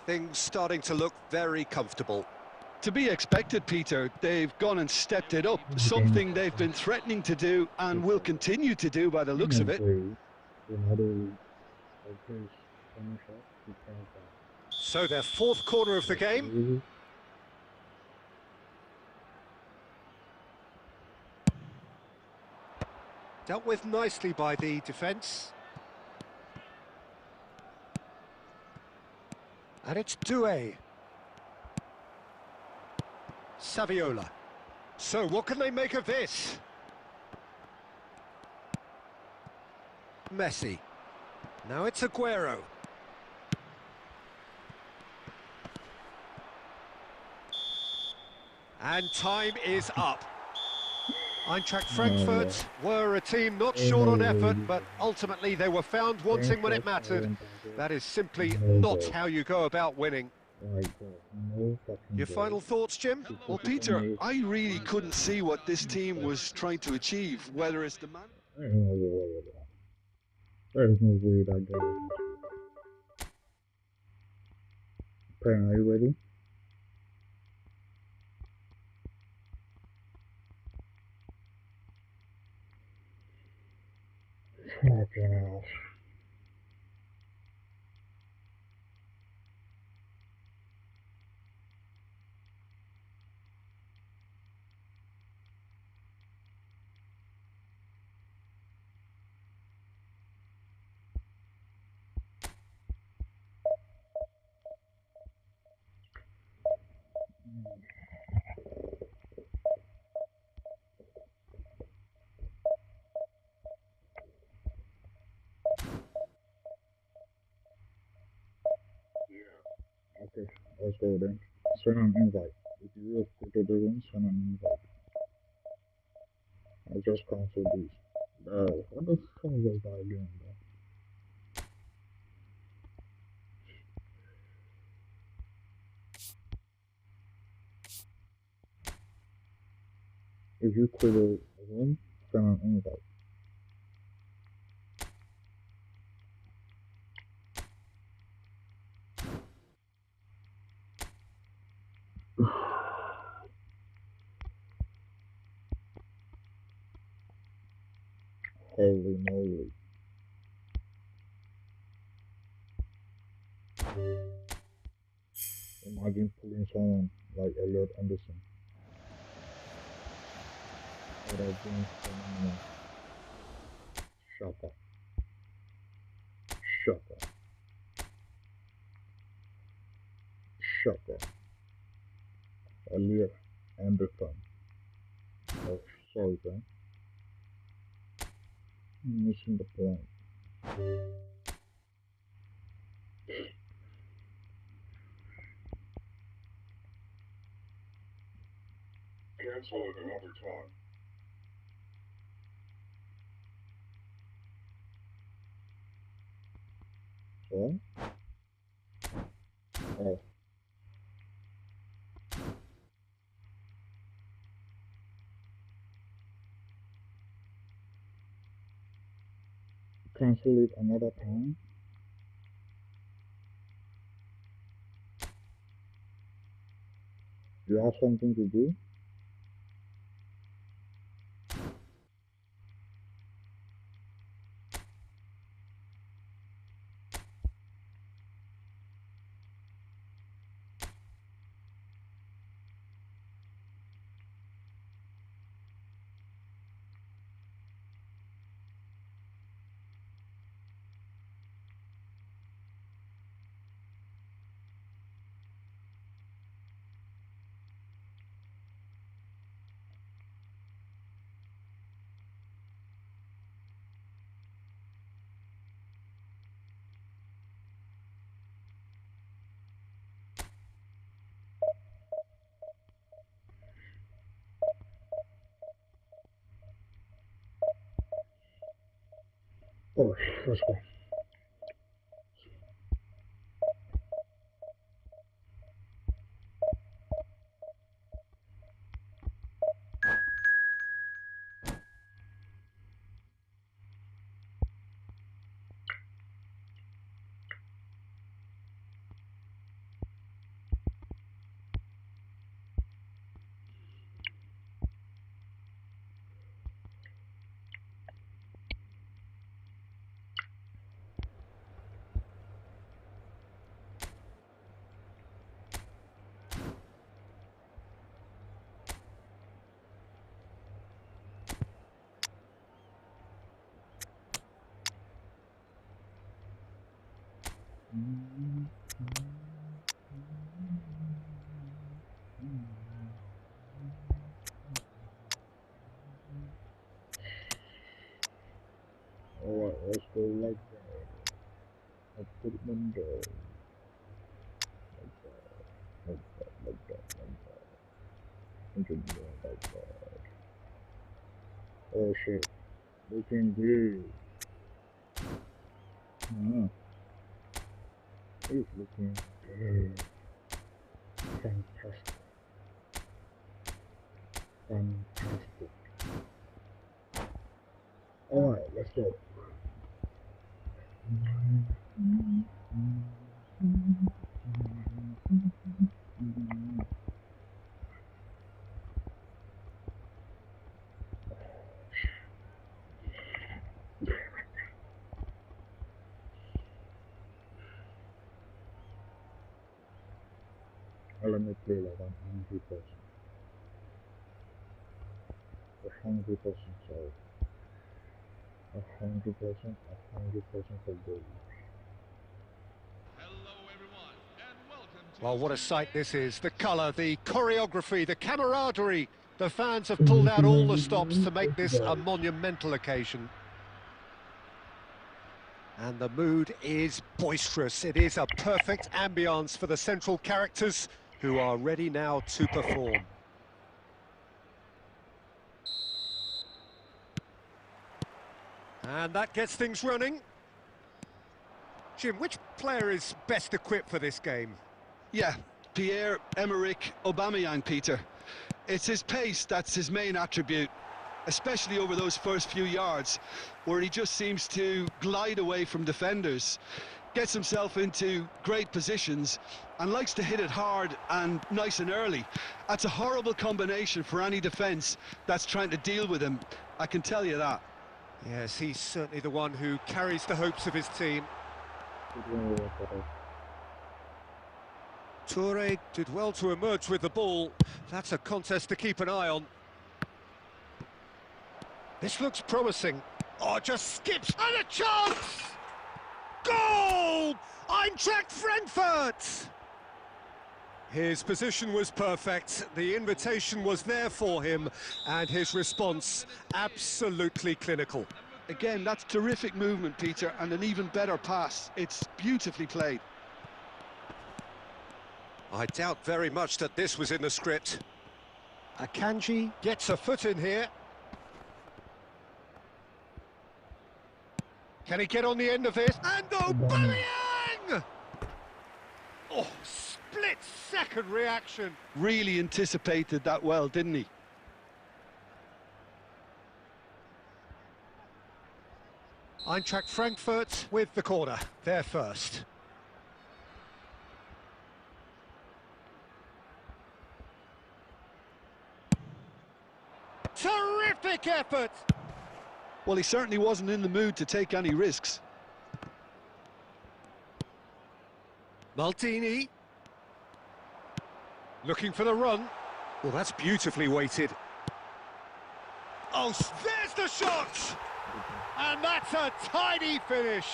C: Things starting to look very comfortable.
D: To be expected, Peter. They've gone and stepped it up, something they've been threatening to do and will continue to do by the looks of it.
C: So their 4th corner of the game. Dealt with nicely by the defence. And it's Doué. Saviola. So what can they make of this? Messi. Now it's Aguero. And time is up. Eintracht Frankfurt were a team not short on effort, but ultimately they were found wanting when it mattered. That is simply not how you go about winning. Your final thoughts, Jim?
D: Well, Peter, I really couldn't see what this team was trying to achieve, whether it's the man...
A: There's no way that game. Pen, are you ready? Fucking hell. Okay, let's go then. Send an invite. If you have put the room, send an invite. I just canceled these. What the fuck was that again, bro? If you quit a room, send an invite. Holy moly. Imagine pulling someone like Elliot Anderson. That would have been phenomenal. Shaka. Shaka. Shaka. Elliot Anderson. Oh, sorry, man. I'm missing the point.
B: Cancel it another time.
A: So? Oh. Cancel it another time? You have something to do? Oh, let's go. Alright, let's go like that. Let's put it in there. Like that. Like that, like that, like that. Continue like that. Oh shit. Looking good. It's looking good. Fantastic. Fantastic. Alright, let's go. Let me play like an hungry person. A hungry person, sorry. A hungry person for gold.
E: Hello, everyone, and welcome to...
C: Well, what a sight this is. The colour, the choreography, the camaraderie. The fans have pulled out all the stops to make this a monumental occasion. And the mood is boisterous. It is a perfect ambience for the central characters who are ready now to perform. And that gets things running. Jim, which player is best equipped for this game?
D: Yeah, Pierre-Emerick Aubameyang, Peter. It's his pace that's his main attribute, especially over those first few yards, where he just seems to glide away from defenders, gets himself into great positions, and likes to hit it hard and nice and early. That's a horrible combination for any defence that's trying to deal with him, I can tell you that.
C: Yes, he's certainly the one who carries the hopes of his team. Toure did well to emerge with the ball. That's a contest to keep an eye on. This looks promising. Oh, just skips, and a chance! Goal! Eintracht Frankfurt! His position was perfect, the invitation was there for him, and his response absolutely clinical.
D: Again, that's terrific movement, Peter, and an even better pass. It's beautifully played.
C: I doubt very much that this was in the script. Akanji gets a foot in here. Can he get on the end of this? And Aubameyang! Oh, split-second reaction.
D: Really anticipated that well, didn't he?
C: Eintracht Frankfurt with the corner. They're first. Terrific effort!
D: Well, he certainly wasn't in the mood to take any risks.
C: Maldini. Looking for the run. Well, that's beautifully weighted. Oh, there's the shot! And that's a tidy finish.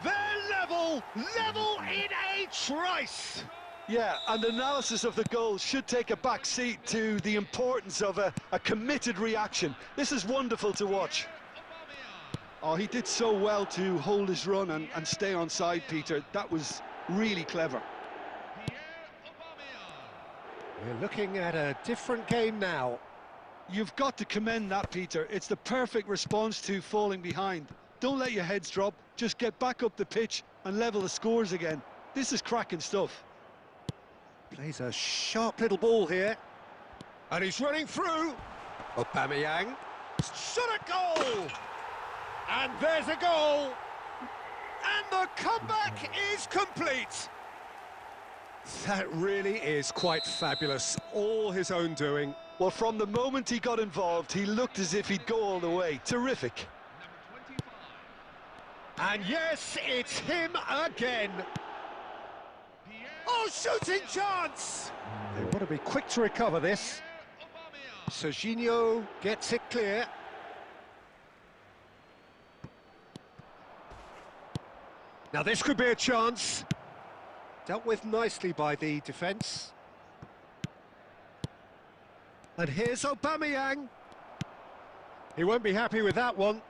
C: They're level in a trice.
D: Yeah, and analysis of the goal should take a back seat to the importance of a committed reaction. This is wonderful to watch. Oh, he did so well to hold his run and stay on side, Peter. That was really clever.
C: We're looking at a different game now.
D: You've got to commend that, Peter. It's the perfect response to falling behind. Don't let your heads drop. Just get back up the pitch and level the scores again. This is cracking stuff.
C: Plays a sharp little ball here. And he's running through. Aubameyang. Shot a goal! And there's a goal! And the comeback is complete! That really is quite fabulous. All his own doing.
D: Well, from the moment he got involved, he looked as if he'd go all the way. Terrific.
C: And yes, it's him again. Oh, shooting chance! They've got to be quick to recover this. Serginho gets it clear. Now this could be a chance. Dealt with nicely by the defence. And here's Aubameyang. He won't be happy with that one.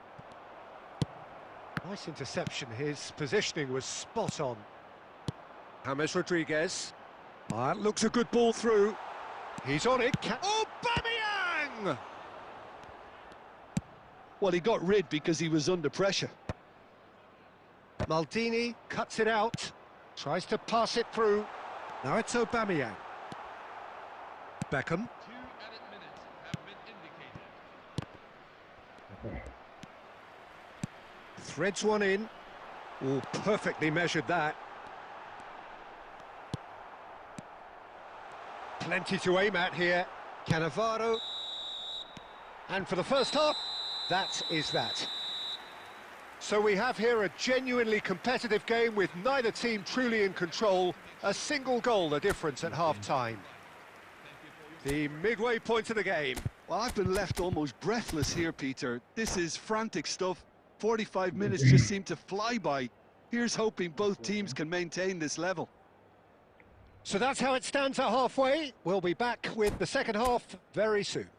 C: Nice interception. His positioning was spot on. James Rodriguez. That looks a good ball through. He's on it. Aubameyang!
D: Well, he got rid because he was under pressure.
C: Maldini cuts it out. Tries to pass it through. Now it's Aubameyang. Beckham.
E: 2 added minutes have been indicated.
C: Threads one in. Oh, perfectly measured that. Plenty to aim at here. Cannavaro. And for the first half, that is that. So we have here a genuinely competitive game with neither team truly in control. A single goal the difference at half-time. The midway point of the game.
D: Well, I've been left almost breathless here, Peter. This is frantic stuff. 45 minutes just seem to fly by. Here's hoping both teams can maintain this level.
C: So that's how it stands at halfway. We'll be back with the second half very soon.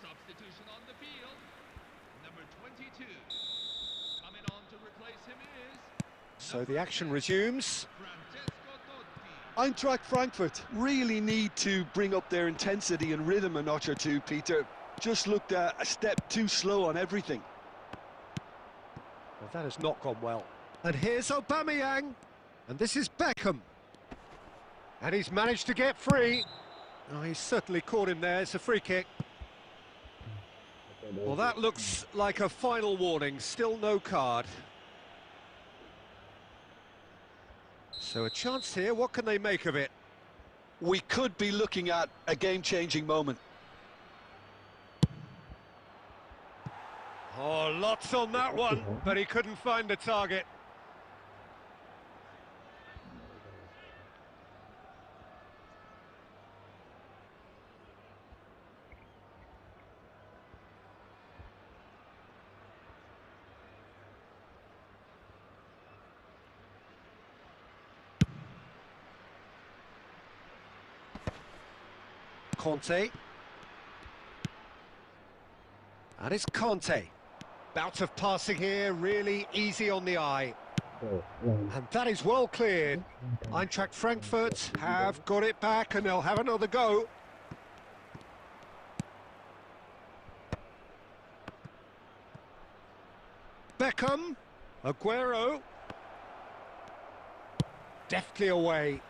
E: Substitution on the field. Number 22. Coming on to replace him is...
C: So the action resumes.
E: Francesco Totti.
D: Eintracht Frankfurt really need to bring up their intensity and rhythm a notch or two, Peter. Just looked a step too slow on everything.
C: Well, that has not gone well. And here's Aubameyang. And this is Beckham. And he's managed to get free. Oh, he's certainly caught him there. It's a free kick. Well, that looks like a final warning. Still no card. So a chance here. What can they make of it?
D: We could be looking at a game-changing moment.
C: Oh, lots on that one, but he couldn't find the target. Conte. And it's Conte. Bout of passing here, really easy on the eye. And that is well cleared. Eintracht Frankfurt have got it back and they'll have another go. Beckham. Aguero. Deftly away.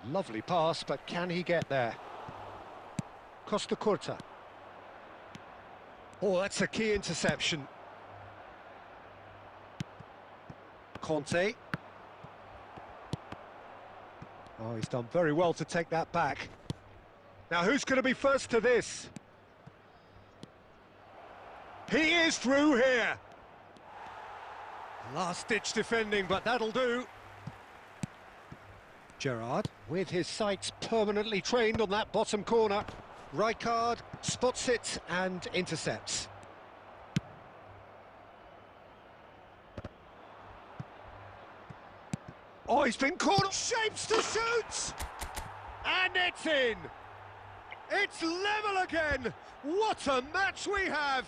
C: Lovely pass, but can he get there? Costa Curta. Oh, that's a key interception. Conte. Oh, he's done very well to take that back. Now, who's going to be first to this? He is through here. Last-ditch defending, but that'll do. Gerrard, with his sights permanently trained on that bottom corner. Rijkaard spots it and intercepts. Oh, he's been caught. Shapes to shoot! And it's in! It's level again! What a match we have!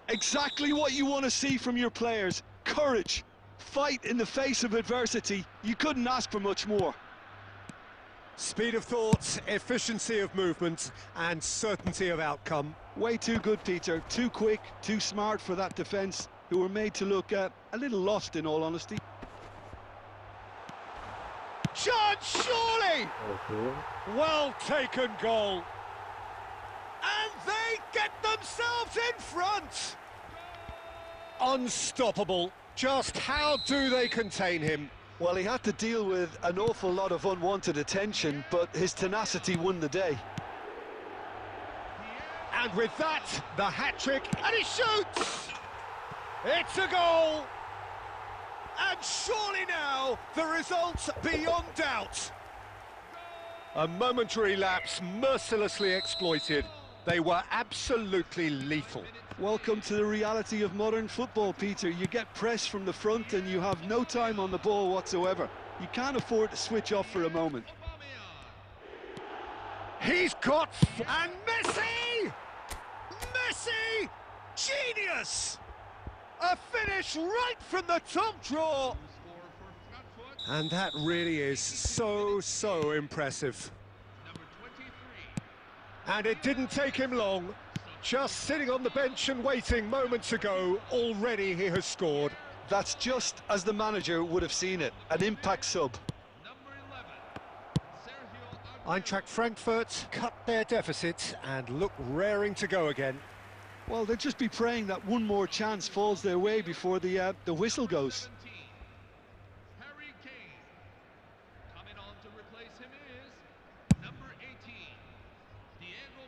D: Exactly what you want to see from your players. Courage. Fight in the face of adversity. You couldn't ask for much more.
C: Speed of thought, efficiency of movement, and certainty of outcome.
D: Way too good, Peter. Too quick, too smart for that defence, who were made to look a little lost, in all honesty.
C: Chance, surely! Well taken goal. And they get themselves in front! Unstoppable. Just how do they contain him?
D: Well, he had to deal with an awful lot of unwanted attention, but his tenacity won the day.
C: And with that, the hat-trick, and he shoots! It's a goal! And surely now, the result's beyond doubt. A momentary lapse mercilessly exploited. They were absolutely lethal.
D: Welcome to the reality of modern football, Peter. You get pressed from the front and you have no time on the ball whatsoever. You can't afford to switch off for a moment.
C: He's caught, and Messi! Messi! Genius! A finish right from the top draw. And that really is so impressive. And it didn't take him long. Just sitting on the bench and waiting moments ago, already he has scored.
D: That's just as the manager would have seen it, an impact sub.
C: Eintracht Frankfurt cut their deficit and look raring to go again.
D: Well, they'll just be praying that one more chance falls their way before the whistle goes.
E: Coming on to replace him is number 18, Diego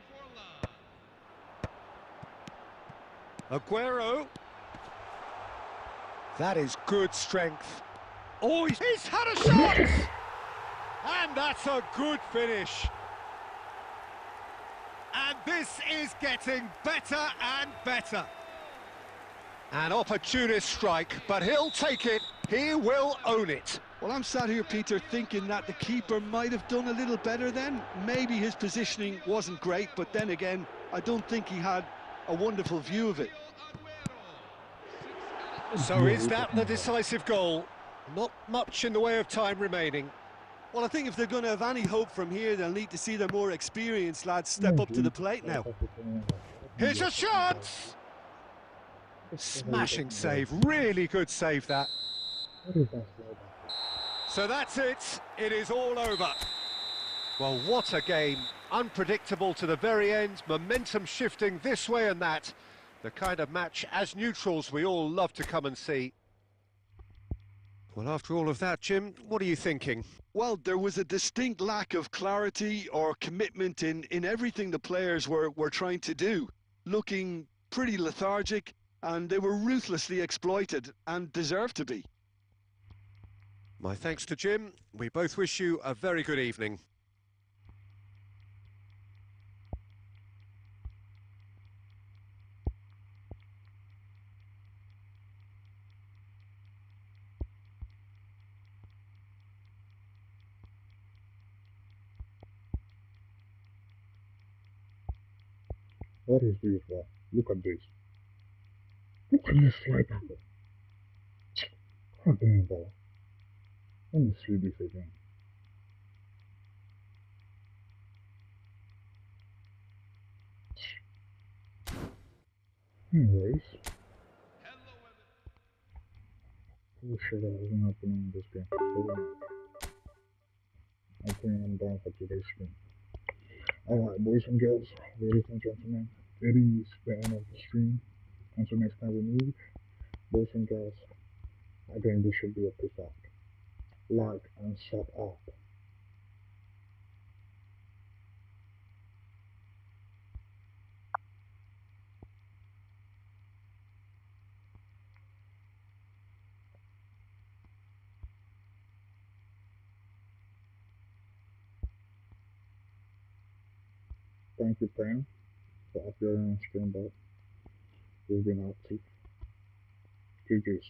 E: Forlan.
C: Aguero. That is good strength. Oh, he's had a shot! And that's a good finish. And this is getting better and better. An opportunist strike, but he'll take it. He will own it.
D: Well, I'm sat here, Peter, thinking that the keeper might have done a little better then. Maybe his positioning wasn't great, but then again, I don't think he had a wonderful view of it.
C: So is that the decisive goal? Not much in the way of time remaining.
D: Well, I think if they're going to have any hope from here, they'll need to see their more experienced lads step up to the plate now.
C: Here's a chance! Smashing save, really good save that. So that's it, it is all over. Well, what a game. Unpredictable to the very end, momentum shifting this way and that. The kind of match, as neutrals, we all love to come and see. Well, after all of that, Jim, what are you thinking?
D: Well, there was a distinct lack of clarity or commitment in everything the players were trying to do. Looking pretty lethargic, and they were ruthlessly exploited, and deserved to be.
C: My thanks to Jim. We both wish you a very good evening.
A: What is this, bro? Look at this. Look at this slide tackle. God damn, bro. Let me see this again. Anyways. Oh shit, that wasn't happening in this game. I think I'm done for today's stream. Alright, boys and girls, ladies and gentlemen, it is the end of the stream. Until next time we meet, boys and girls, I think this should be a peace out. Like and sub up. Thank you, Pen, for appearing on stream, but we've been active. GG's.